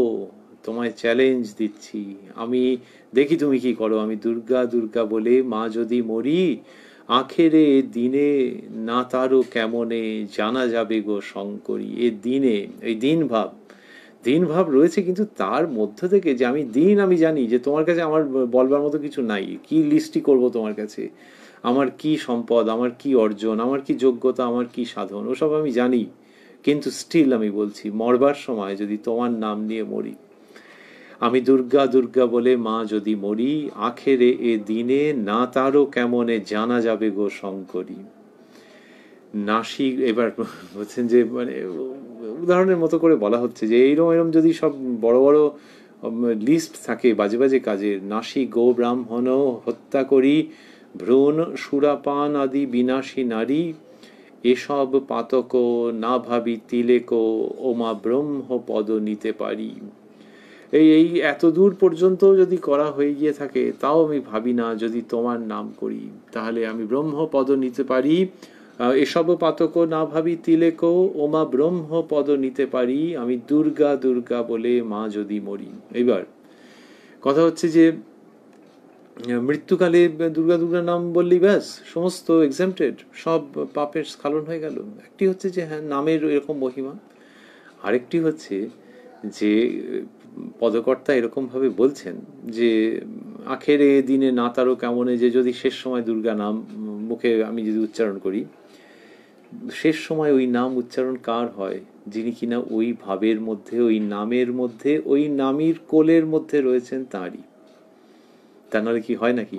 তোমায় চ্যালেঞ্জ দিচ্ছি, আমি দেখি তুমি কি করো। আমি দুর্গা দুর্গা বলে মা যদি মরি, আখেরে দিনে না তারও কেমনে জানা যাবে গো শঙ্করী। এ দিনে, এই দিন ভাব রয়েছে, কিন্তু তার মধ্য থেকে যে আমি জানি যে তোমার কাছে আমার বলবার মতো কিছু নাই। কি লিস্টই করব তোমার কাছে? আমার কি সম্পদ, আমার কি অর্জন, আমার কি যোগ্যতা, আমার কি সাধন, ওসব আমি জানি। কিন্তু স্টিল আমি বলছি, মরবার সময় যদি তোমার নাম নিয়ে মরি, আমি দুর্গা দুর্গা বলে মা যদি মরি, আখেরে এ দিনে না তারও কেমনে জানা যাবে গো শঙ্করী। নাসিক, এবার বলছেন যে মানে উদাহরণের মতো করে বলা হচ্ছে যে এইরকম এরকম যদি সব বড় বড় লিস্ট থাকে বাজে বাজে কাজের, নাসিক গো ব্রাহ্মণ হত্যা করি, ভ্রূণ সুরাপান আদি বিনাশী নারী, এসব পাতক না ভাবি তিলেক ওমা ব্রহ্ম পদ নিতে পারি। এই এই এত দূর পর্যন্ত যদি করা হয়ে গিয়ে থাকে তাও আমি ভাবি না যদি তোমার নাম করি তাহলে আমি ব্রহ্মপদ নিতে পারি। এসব পাতক না ভাবি তিলেক ওমা ব্রহ্মপদ নিতে পারি, আমি দুর্গা দুর্গা বলে মা যদি মরি। এইবার কথা হচ্ছে যে মৃত্যুকালে দুর্গা দুর্গা নাম বললেই ব্যাস সমস্ত এক্সাম্পটেড, সব পাপের স্খলন হয়ে গেল। একটি হচ্ছে যে হ্যাঁ নামের এরকম মহিমা, আরেকটি হচ্ছে যে পদকর্তা এরকমভাবে বলছেন যে আখেরে দিনে না তারও কেমনে, যে যদি শেষ সময় দুর্গা নাম মুখে আমি যদি উচ্চারণ করি, শেষ সময় ওই নাম উচ্চারণ কার হয়? যিনি কিনা ওই ভাবের মধ্যে, ওই নামের মধ্যে, ওই নামীর কোলের মধ্যে রয়েছেন তাঁরই। তা নাহলে কি হয় নাকি?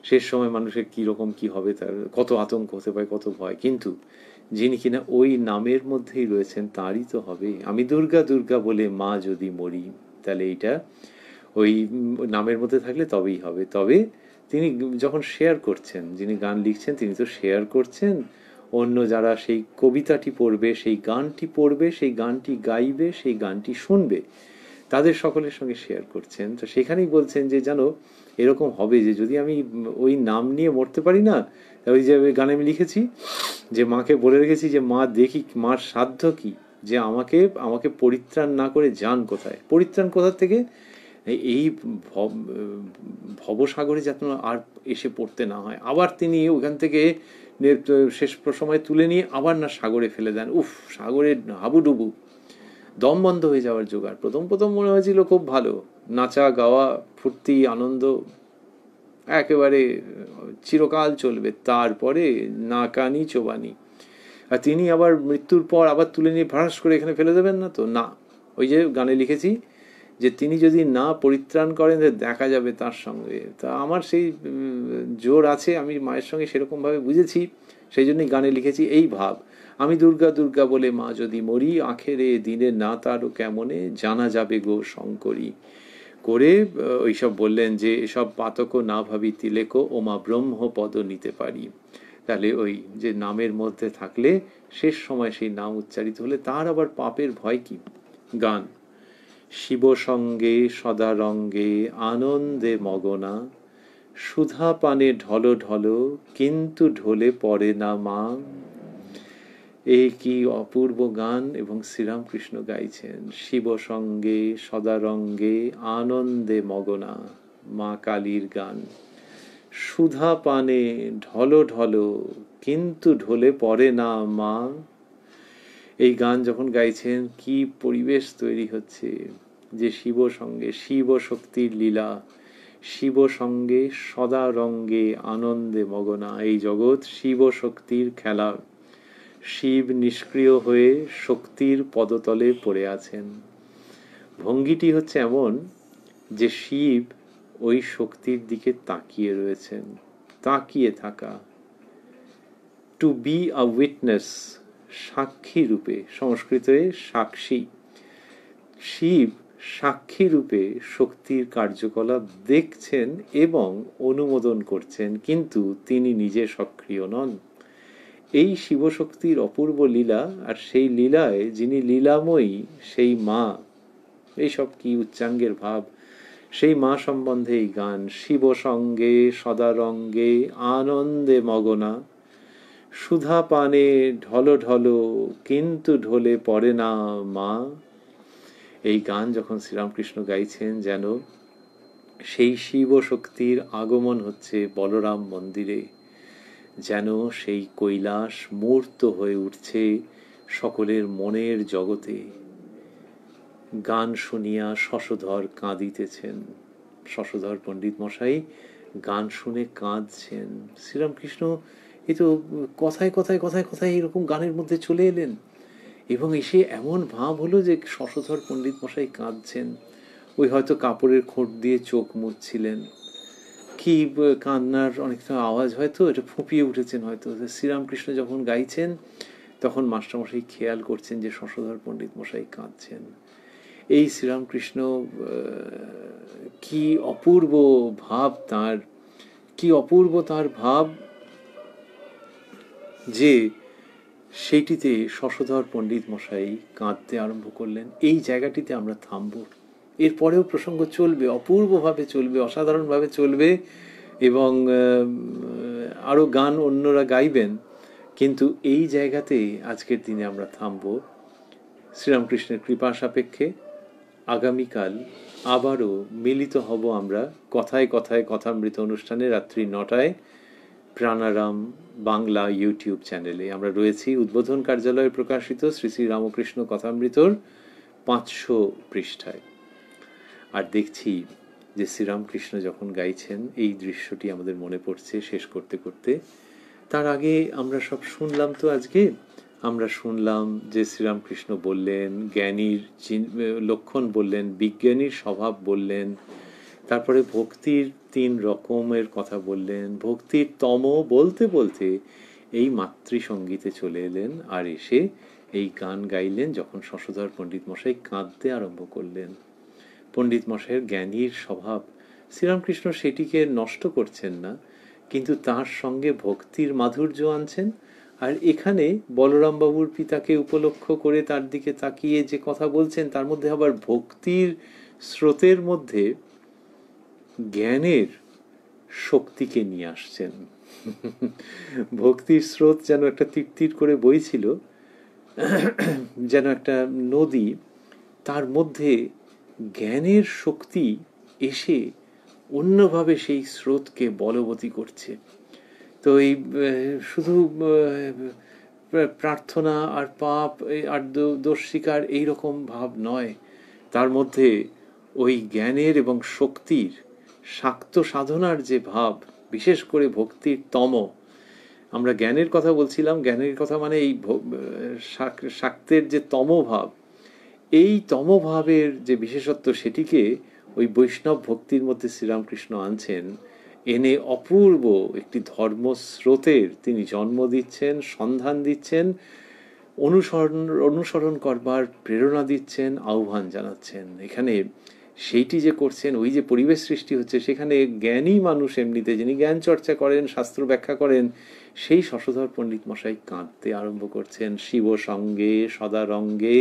শেষ সময় মানুষের কি রকম কি হবে, তার কত আতঙ্ক হতে পারে, কত ভয়, কিন্তু যিনি কিনা ওই নামের মধ্যেই রয়েছেন তাঁরই তো হবে। আমি দুর্গা দুর্গা বলে মা যদি মরি, তাহলে এইটা ওই নামের মধ্যে থাকলে তবেই হবে। তবে তিনি যখন শেয়ার করছেন, যিনি গান লিখছেন তিনি তো শেয়ার করছেন, অন্য যারা সেই কবিতাটি পড়বে, সেই গানটি পড়বে, সেই গানটি গাইবে, সেই গানটি শুনবে, তাদের সকলের সঙ্গে শেয়ার করছেন। তো সেখানেই বলছেন যে জানো এরকম হবে যে যদি আমি ওই নাম নিয়ে মরতে পারি না, ওই যে গানে আমি লিখেছি যে মাকে বলে রেখেছি যে মা দেখি মার সাধ্য কি, যে আমাকে আমাকে পরিত্রাণ না করে যান কোথায়, পরিত্রাণ কোথা থেকে, এই ভবসাগরে যাতে আর এসে পড়তে না হয়। আবার তিনি ওখান থেকে শেষ সময় তুলে নিয়ে আবার না সাগরে ফেলে দেন। উফ, সাগরে হাবুডুবু, দম বন্ধ হয়ে যাওয়ার জোগাড়। প্রথম প্রথম মনে হয়েছিল খুব ভালো, নাচা গাওয়া ফুর্তি আনন্দ একেবারে চিরকাল চলবে, তারপরে নাকানি চোবানি। আর তিনি আবার মৃত্যুর পর আবার তুলে নিয়ে ভাড়াস করে এখানে ফেলে দেবেন না তো, না। ওই যে গানে লিখেছি যে তিনি যদি না পরিত্রাণ করেন দেখা যাবে তার সঙ্গে। তা আমার সেই জোর আছে, আমি মায়ের সঙ্গে সেরকমভাবে বুঝেছি, সেই জন্যই গানে লিখেছি এই ভাব, আমি দুর্গা দুর্গা বলে মা যদি মরি, আখেরে দিনে না তারও কেমনে জানা যাবে গো শঙ্করী। করে ওইসব বললেন যে এসব পাতক না ভাবি তিলেক ওমা ব্রহ্মপদ নিতে পারি। তাহলে ওই যে নামের মধ্যে থাকলে শেষ সময় সেই নাম উচ্চারিত হলে তার আবার পাপের ভয় কি। গান। শিব সঙ্গে সদা রঙ্গে আনন্দে মগনা, সুধা পানে ঢল ঢল কিন্তু ঢলে পড়ে না মা। এই কি অপূর্ব গান, এবং শ্রীরামকৃষ্ণ গাইছেন শিব সঙ্গে সদা রঙ্গে আনন্দে মগনা, মা কালীর গান। সুধা পানে ঢল ঢল কিন্তু ঢলে পড়ে না মা। এই গান যখন গাইছেন কি পরিবেশ তৈরি হচ্ছে, যে শিব সঙ্গে, শিব শক্তির লীলা, শিব সঙ্গে সদা রঙ্গে আনন্দে মগনা। এই জগৎ শিব শক্তির খেলা, শিব নিষ্ক্রিয় হয়ে শক্তির পদতলে পড়ে আছেন। ভঙ্গিটি হচ্ছে এমন যে শিব ওই শক্তির দিকে তাকিয়ে রয়েছেন, তাকিয়ে থাকা। টু বি আ উইটনেস, সাক্ষী রূপে, সংস্কৃতে সাক্ষী। শিব সাক্ষী রূপে শক্তির কার্যকলাপ দেখছেন এবং অনুমোদন করছেন, কিন্তু তিনি নিজে সক্রিয় নন। এই শিবশক্তির অপূর্ব লীলা, আর সেই লীলায় যিনি লীলাময়ী সেই মা, এইসব কি উচ্চাঙ্গের ভাব। সেই মা সম্বন্ধে এই গান। শিব সঙ্গে সদা রঙ্গে আনন্দে মগনা, সুধা পানে ঢল ঢল কিন্তু ঢলে পড়ে না মা। এই গান যখন শ্রীরামকৃষ্ণ গাইছেন, যেন সেই শিব শক্তির আগমন হচ্ছে বলরাম মন্দিরে, যেন সেই কৈলাস মূর্ত হয়ে উঠছে সকলের মনের জগতে। গান শুনিয়া শশধর কাঁদিতেছেন, শশধর পণ্ডিত মশাই গান শুনে কাঁদছেন। শ্রীরামকৃষ্ণ এই তো কথায় কথায় কথায় কথায় এরকম গানের মধ্যে চলে এলেন, এবং এসে এমন ভাব হলো যে শশধর পণ্ডিত মশাই কাঁদছেন। ওই হয়তো কাপড়ের খোঁট দিয়ে চোখ মুছছিলেন, পাখি কান্নার অনেকটা আওয়াজ হয়তো এটা ফুঁপিয়ে উঠেছেন হয়তো। শ্রীরামকৃষ্ণ যখন গাইছেন তখন মাস্টারমশাই খেয়াল করছেন যে শশধর পণ্ডিত মশাই কাঁদছেন। এই শ্রীরামকৃষ্ণ কি অপূর্ব ভাব তার, কি অপূর্ব তার ভাব যে সেইটিতে শশধর পণ্ডিত মশাই কাঁদতে আরম্ভ করলেন। এই জায়গাটিতে আমরা থামব, এরপরেও প্রসঙ্গ চলবে, অপূর্বভাবে চলবে, অসাধারণভাবে চলবে, এবং আরও গান অন্যরা গাইবেন, কিন্তু এই জায়গাতে আজকের দিনে আমরা থামব। শ্রীরামকৃষ্ণের কৃপা সাপেক্ষে আগামীকাল আবারও মিলিত হব আমরা কথায় কথায় কথামৃত অনুষ্ঠানে রাত্রি 9টায় প্রাণারাম বাংলা ইউটিউব চ্যানেলে। আমরা রয়েছি উদ্বোধন কার্যালয়ে প্রকাশিত শ্রী শ্রী রামকৃষ্ণ কথামৃতর 500 পৃষ্ঠায়। আর দেখছি যে শ্রীরামকৃষ্ণ যখন গাইছেন এই দৃশ্যটি আমাদের মনে পড়ছে শেষ করতে করতে। তার আগে আমরা সব শুনলাম তো, আজকে আমরা শুনলাম যে শ্রীরামকৃষ্ণ বললেন, জ্ঞানীর লক্ষণ বললেন, বিজ্ঞানীর স্বভাব বললেন, তারপরে ভক্তির 3 রকমের কথা বললেন, ভক্তির তম বলতে বলতে এই মাতৃসঙ্গীতে চলে এলেন, আর এসে এই গান গাইলেন যখন শশধর পণ্ডিত মশাই কাঁদতে আরম্ভ করলেন। পণ্ডিত মশাইয়ের জ্ঞানীর স্বভাব, শ্রীরামকৃষ্ণ সেটিকে নষ্ট করছেন না, কিন্তু তার সঙ্গে ভক্তির মাধুর্য আনছেন। আর এখানে বলরামবাবুর পিতাকে উপলক্ষ করে তার দিকে তাকিয়ে যে কথা বলছেন, তার মধ্যে আবার ভক্তির স্রোতের মধ্যে জ্ঞানের শক্তিকে নিয়ে আসছেন। ভক্তির স্রোত যেন একটা তিরতির করে বইছিল, যেন একটা নদী, তার মধ্যে জ্ঞানের শক্তি এসে অন্যভাবে সেই স্রোতকে বলবতী করছে। তো এই শুধু প্রার্থনা আর পাপ আর দোষ স্বীকার এইরকম ভাব নয়, তার মধ্যে ওই জ্ঞানের এবং শক্তির শাক্ত সাধনার যে ভাব, বিশেষ করে ভক্তির তম। আমরা জ্ঞানের কথা বলছিলাম, জ্ঞানের কথা মানে এই শাক্তের যে তম ভাব, এই তমভাবের যে বিশেষত্ব সেটিকে ওই বৈষ্ণব ভক্তির মধ্যে শ্রীরামকৃষ্ণ আনছেন, এনে অপূর্ব একটি ধর্মস্রোতের তিনি জন্ম দিচ্ছেন, সন্ধান দিচ্ছেন, অনুসরণ করবার প্রেরণা দিচ্ছেন, আহ্বান জানাচ্ছেন। এখানে সেইটি যে করছেন, ওই যে পরিবেশ সৃষ্টি হচ্ছে, সেখানে জ্ঞানী মানুষ এমনিতে যিনি জ্ঞান চর্চা করেন, শাস্ত্র ব্যাখ্যা করেন, সেই শশধর পণ্ডিত মশাই কাঁদতে আরম্ভ করছেন। শিব সঙ্গে সদা রঙ্গে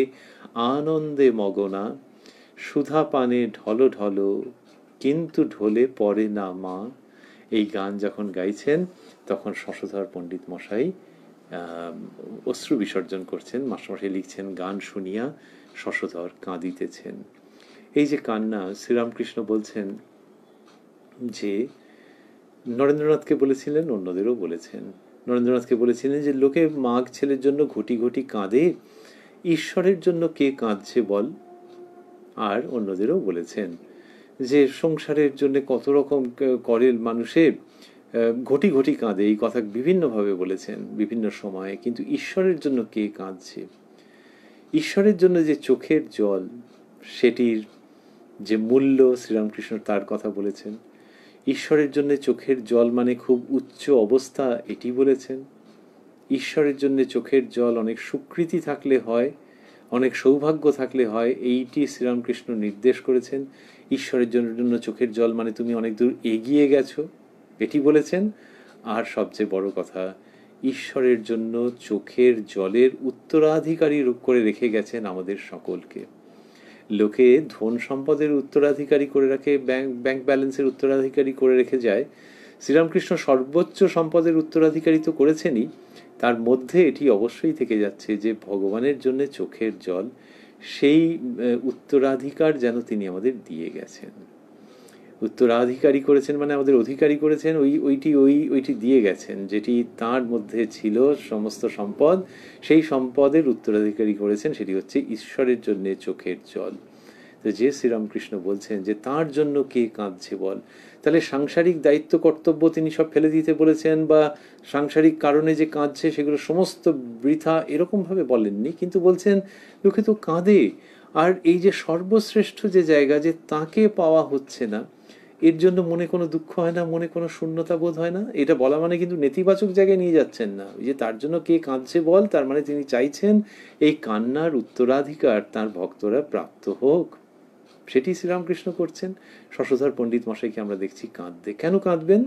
আনন্দে মগনা, সুধা পানে ঢলো ঢলো কিন্তু ঢোলে পড়ে না মা। এই গান যখন গাইছেন তখন শশধর পণ্ডিত মশাই অশ্রু বিসর্জন করছেন। মাস্টারমশাই লিখছেন, গান শুনিয়া শশধর কাঁদিতেছেন। এই যে কান্না, শ্রীরামকৃষ্ণ বলছেন যে নরেন্দ্রনাথকে বলেছিলেন, অন্যদেরও বলেছেন, নরেন্দ্রনাথকে বলেছিলেন যে লোকে মাঘ ছেলের জন্য ঘটি ঘটি কাঁদে, ঈশ্বরের জন্য কে কাঁদছে বল। আর অন্যদেরও বলেছেন যে সংসারের জন্য কত রকম করে মানুষের ঘটি ঘটি কাঁদে, এই কথা বিভিন্নভাবে বলেছেন বিভিন্ন সময়ে, কিন্তু ঈশ্বরের জন্য কে কাঁদছে। ঈশ্বরের জন্য যে চোখের জল, সেটির যে মূল্য শ্রীরামকৃষ্ণ তার কথা বলেছেন। ঈশ্বরের জন্য চোখের জল মানে খুব উচ্চ অবস্থা, এটি বলেছেন। ঈশ্বরের জন্য চোখের জল অনেক সুকৃতি থাকলে হয়, অনেক সৌভাগ্য থাকলে হয়, এইটি শ্রীরামকৃষ্ণ নির্দেশ করেছেন। ঈশ্বরের জন্য চোখের জল মানে তুমি অনেক দূর এগিয়ে গেছো, এটি বলেছেন। আর সবচেয়ে বড় কথা, ঈশ্বরের জন্য চোখের জলের উত্তরাধিকারী রূপ করে রেখে গেছেন আমাদের সকলকে। লোকে ধন সম্পদের উত্তরাধিকারী করে রাখে, ব্যাংক ব্যালেন্সের উত্তরাধিকারী করে রেখে যায়। শ্রীরামকৃষ্ণ সর্বোচ্চ সম্পদের উত্তরাধিকারী তো করেছেনই, তার মধ্যে এটি অবশ্যই থেকে যাচ্ছে যে ভগবানের জন্য চোখের জল, সেই উত্তরাধিকার যেন তিনি আমাদের দিয়ে গেছেন। উত্তরাধিকারী করেছেন মানে আমাদের অধিকারী করেছেন, ওইটি দিয়ে গেছেন, যেটি তার মধ্যে ছিল সমস্ত সম্পদ, সেই সম্পদের উত্তরাধিকারী করেছেন, সেটি হচ্ছে ঈশ্বরের জন্য চোখের জল। তো যে শ্রীরামকৃষ্ণ বলছেন যে তার জন্য কে কাঁদছে বল, তাহলে সাংসারিক দায়িত্ব কর্তব্য তিনি সব ফেলে দিতে বলেছেন, বা সাংসারিক কারণে যে কাঁদছে সেগুলো সমস্ত বৃথা, এরকম ভাবে বলেননি, কিন্তু বলছেন লোকে তো কাঁদে। আর এই যে সর্বশ্রেষ্ঠ যে জায়গা, যে তাকে পাওয়া হচ্ছে না, এর জন্য মনে কোনো দুঃখ হয় না, মনে কোনো শূন্যতা বোধ হয় না? এটা বলা মানে কিন্তু নেতিবাচক জায়গায় নিয়ে যাচ্ছেন না। ওই যে তার জন্য কে কাঁদছে বল, তার মানে তিনি চাইছেন এই কান্নার উত্তরাধিকার তার ভক্তরা প্রাপ্ত হোক। সেটি শ্রীরামকৃষ্ণ করছেন। শশধর পণ্ডিত মশাইকে আমরা দেখছি কাঁদতে। কেন কাঁদবেন?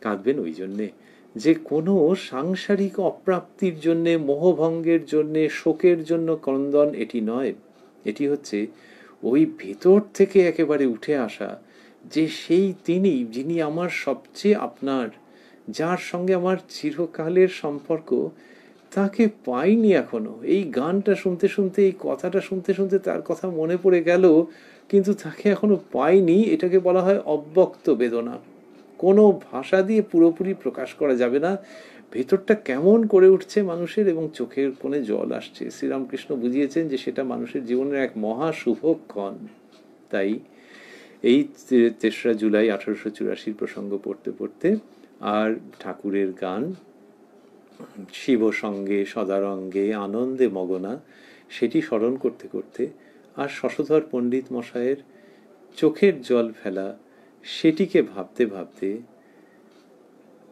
কাঁদবেন ওই জন্যে যে কোনো সাংসারিক অপ্রাপ্তির জন্যে, মোহভঙ্গের জন্যে, শোকের জন্য ক্রন্দন এটি নয়। এটি হচ্ছে ওই ভেতর থেকে একেবারে উঠে আসা যে সেই তিনি যিনি আমার সবচেয়ে আপনার, যার সঙ্গে আমার চিরকালের সম্পর্ক, তাকে পাইনি এখনো। এই গানটা শুনতে শুনতে, এই কথাটা শুনতে শুনতে তার কথা মনে পড়ে গেল, কিন্তু তাকে এখনো পাইনি। এটাকে বলা হয় অব্যক্ত বেদনা। কোনো ভাষা দিয়ে পুরোপুরি প্রকাশ করা যাবে না ভেতরটা কেমন করে উঠছে মানুষের, এবং চোখের কোণে জল আসছে। শ্রীরামকৃষ্ণ বুঝিয়েছেন যে সেটা মানুষের জীবনের এক মহা শুভক্ষণ। তাই এই ৩রা জুলাই 1884 প্রসঙ্গ পড়তে পড়তে আর ঠাকুরের গান শিব সঙ্গে সদারঙ্গে আনন্দে মগনা সেটি স্মরণ করতে করতে, আর শশধর পণ্ডিত মশায়ের চোখের জল ফেলা সেটিকে ভাবতে ভাবতে,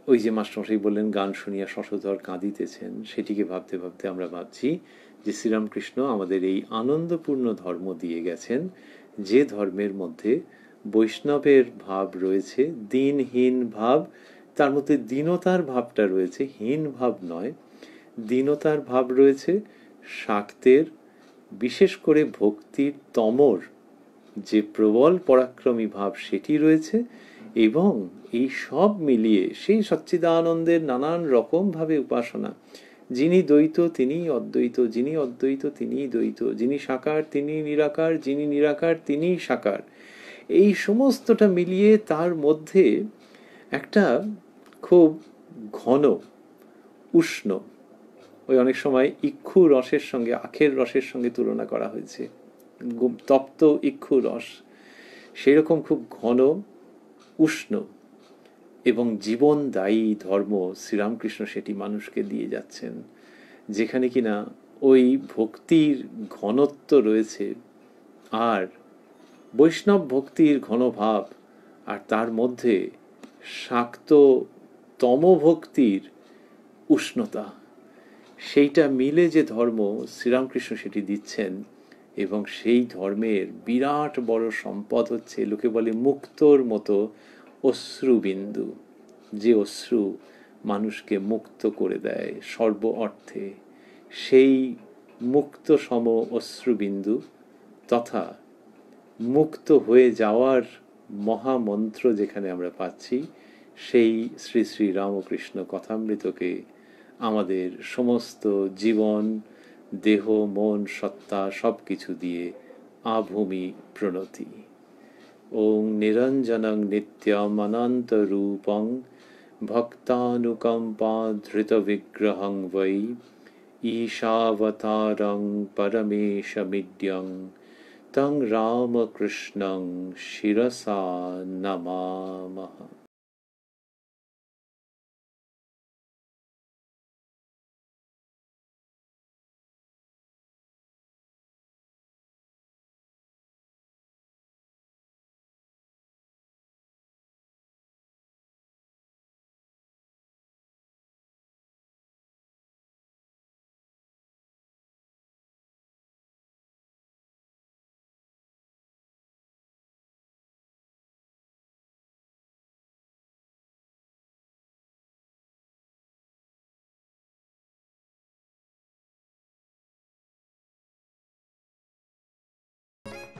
ওই যে মাস্টারমশাই বললেন গান শুনিয়া শশধর কাঁদিতেছেন, সেটিকে ভাবতে ভাবতে আমরা ভাবছি যে শ্রীরামকৃষ্ণ আমাদের এই আনন্দপূর্ণ ধর্ম দিয়ে গেছেন, যে ধর্মের মধ্যে বৈষ্ণবের ভাব রয়েছে, দীনহীন ভাব, তার মধ্যে দীনতার ভাবটা রয়েছে, হীন ভাব নয়, দীনতার ভাব রয়েছে, শাক্তের বিশেষ করে ভক্তির তমর যে প্রবল পরাক্রমী ভাব সেটি রয়েছে, এবং এই সব মিলিয়ে সেই সচ্চিদানন্দের নানান রকমভাবে উপাসনা। যিনি দ্বৈত তিনিই অদ্বৈত, যিনি অদ্বৈত তিনিই দ্বৈত, যিনি সাকার তিনি নিরাকার, যিনি নিরাকার তিনিই সাকার। এই সমস্তটা মিলিয়ে তার মধ্যে একটা খুব ঘন উষ্ণ, ওই অনেক সময় ইক্ষু রসের সঙ্গে, আখের রসের সঙ্গে তুলনা করা হয়েছে, তপ্ত ইক্ষু রস, সেই রকম খুব ঘন উষ্ণ এবং জীবনদায়ী ধর্ম শ্রীরামকৃষ্ণ সেটি মানুষকে দিয়ে যাচ্ছেন, যেখানে কিনা ওই ভক্তির ঘনত্ব রয়েছে, আর বৈষ্ণব ভক্তির ঘনভাব, আর তার মধ্যে শাক্ত তমভক্তির উষ্ণতা, সেইটা মিলে যে ধর্ম শ্রীরামকৃষ্ণ সেটি দিচ্ছেন। এবং সেই ধর্মের বিরাট বড় সম্পদ হচ্ছে, লোকে বলে মুক্তোর মতো অশ্রুবিন্দু, যে অশ্রু মানুষকে মুক্ত করে দেয় সর্ব অর্থে, সেই মুক্ত সম অশ্রুবিন্দু তথা মুক্ত হয়ে যাওয়ার মহামন্ত্র যেখানে আমরা পাচ্ছি, সেই শ্রী শ্রী রামকৃষ্ণ কথামৃতকে আমাদের সমস্ত জীবন, দেহ, মন, সত্তা সব কিছু দিয়ে আভূমি প্রণতি। ওং নিরঞ্জনং নিত্যম অনন্ত রূপং ভক্তানুকম্পাধৃত বিগ্রহং বৈ ঈশাবতারং পরমেশমিড্যং তং রামকৃষ্ণং শিরসা নমামঃ।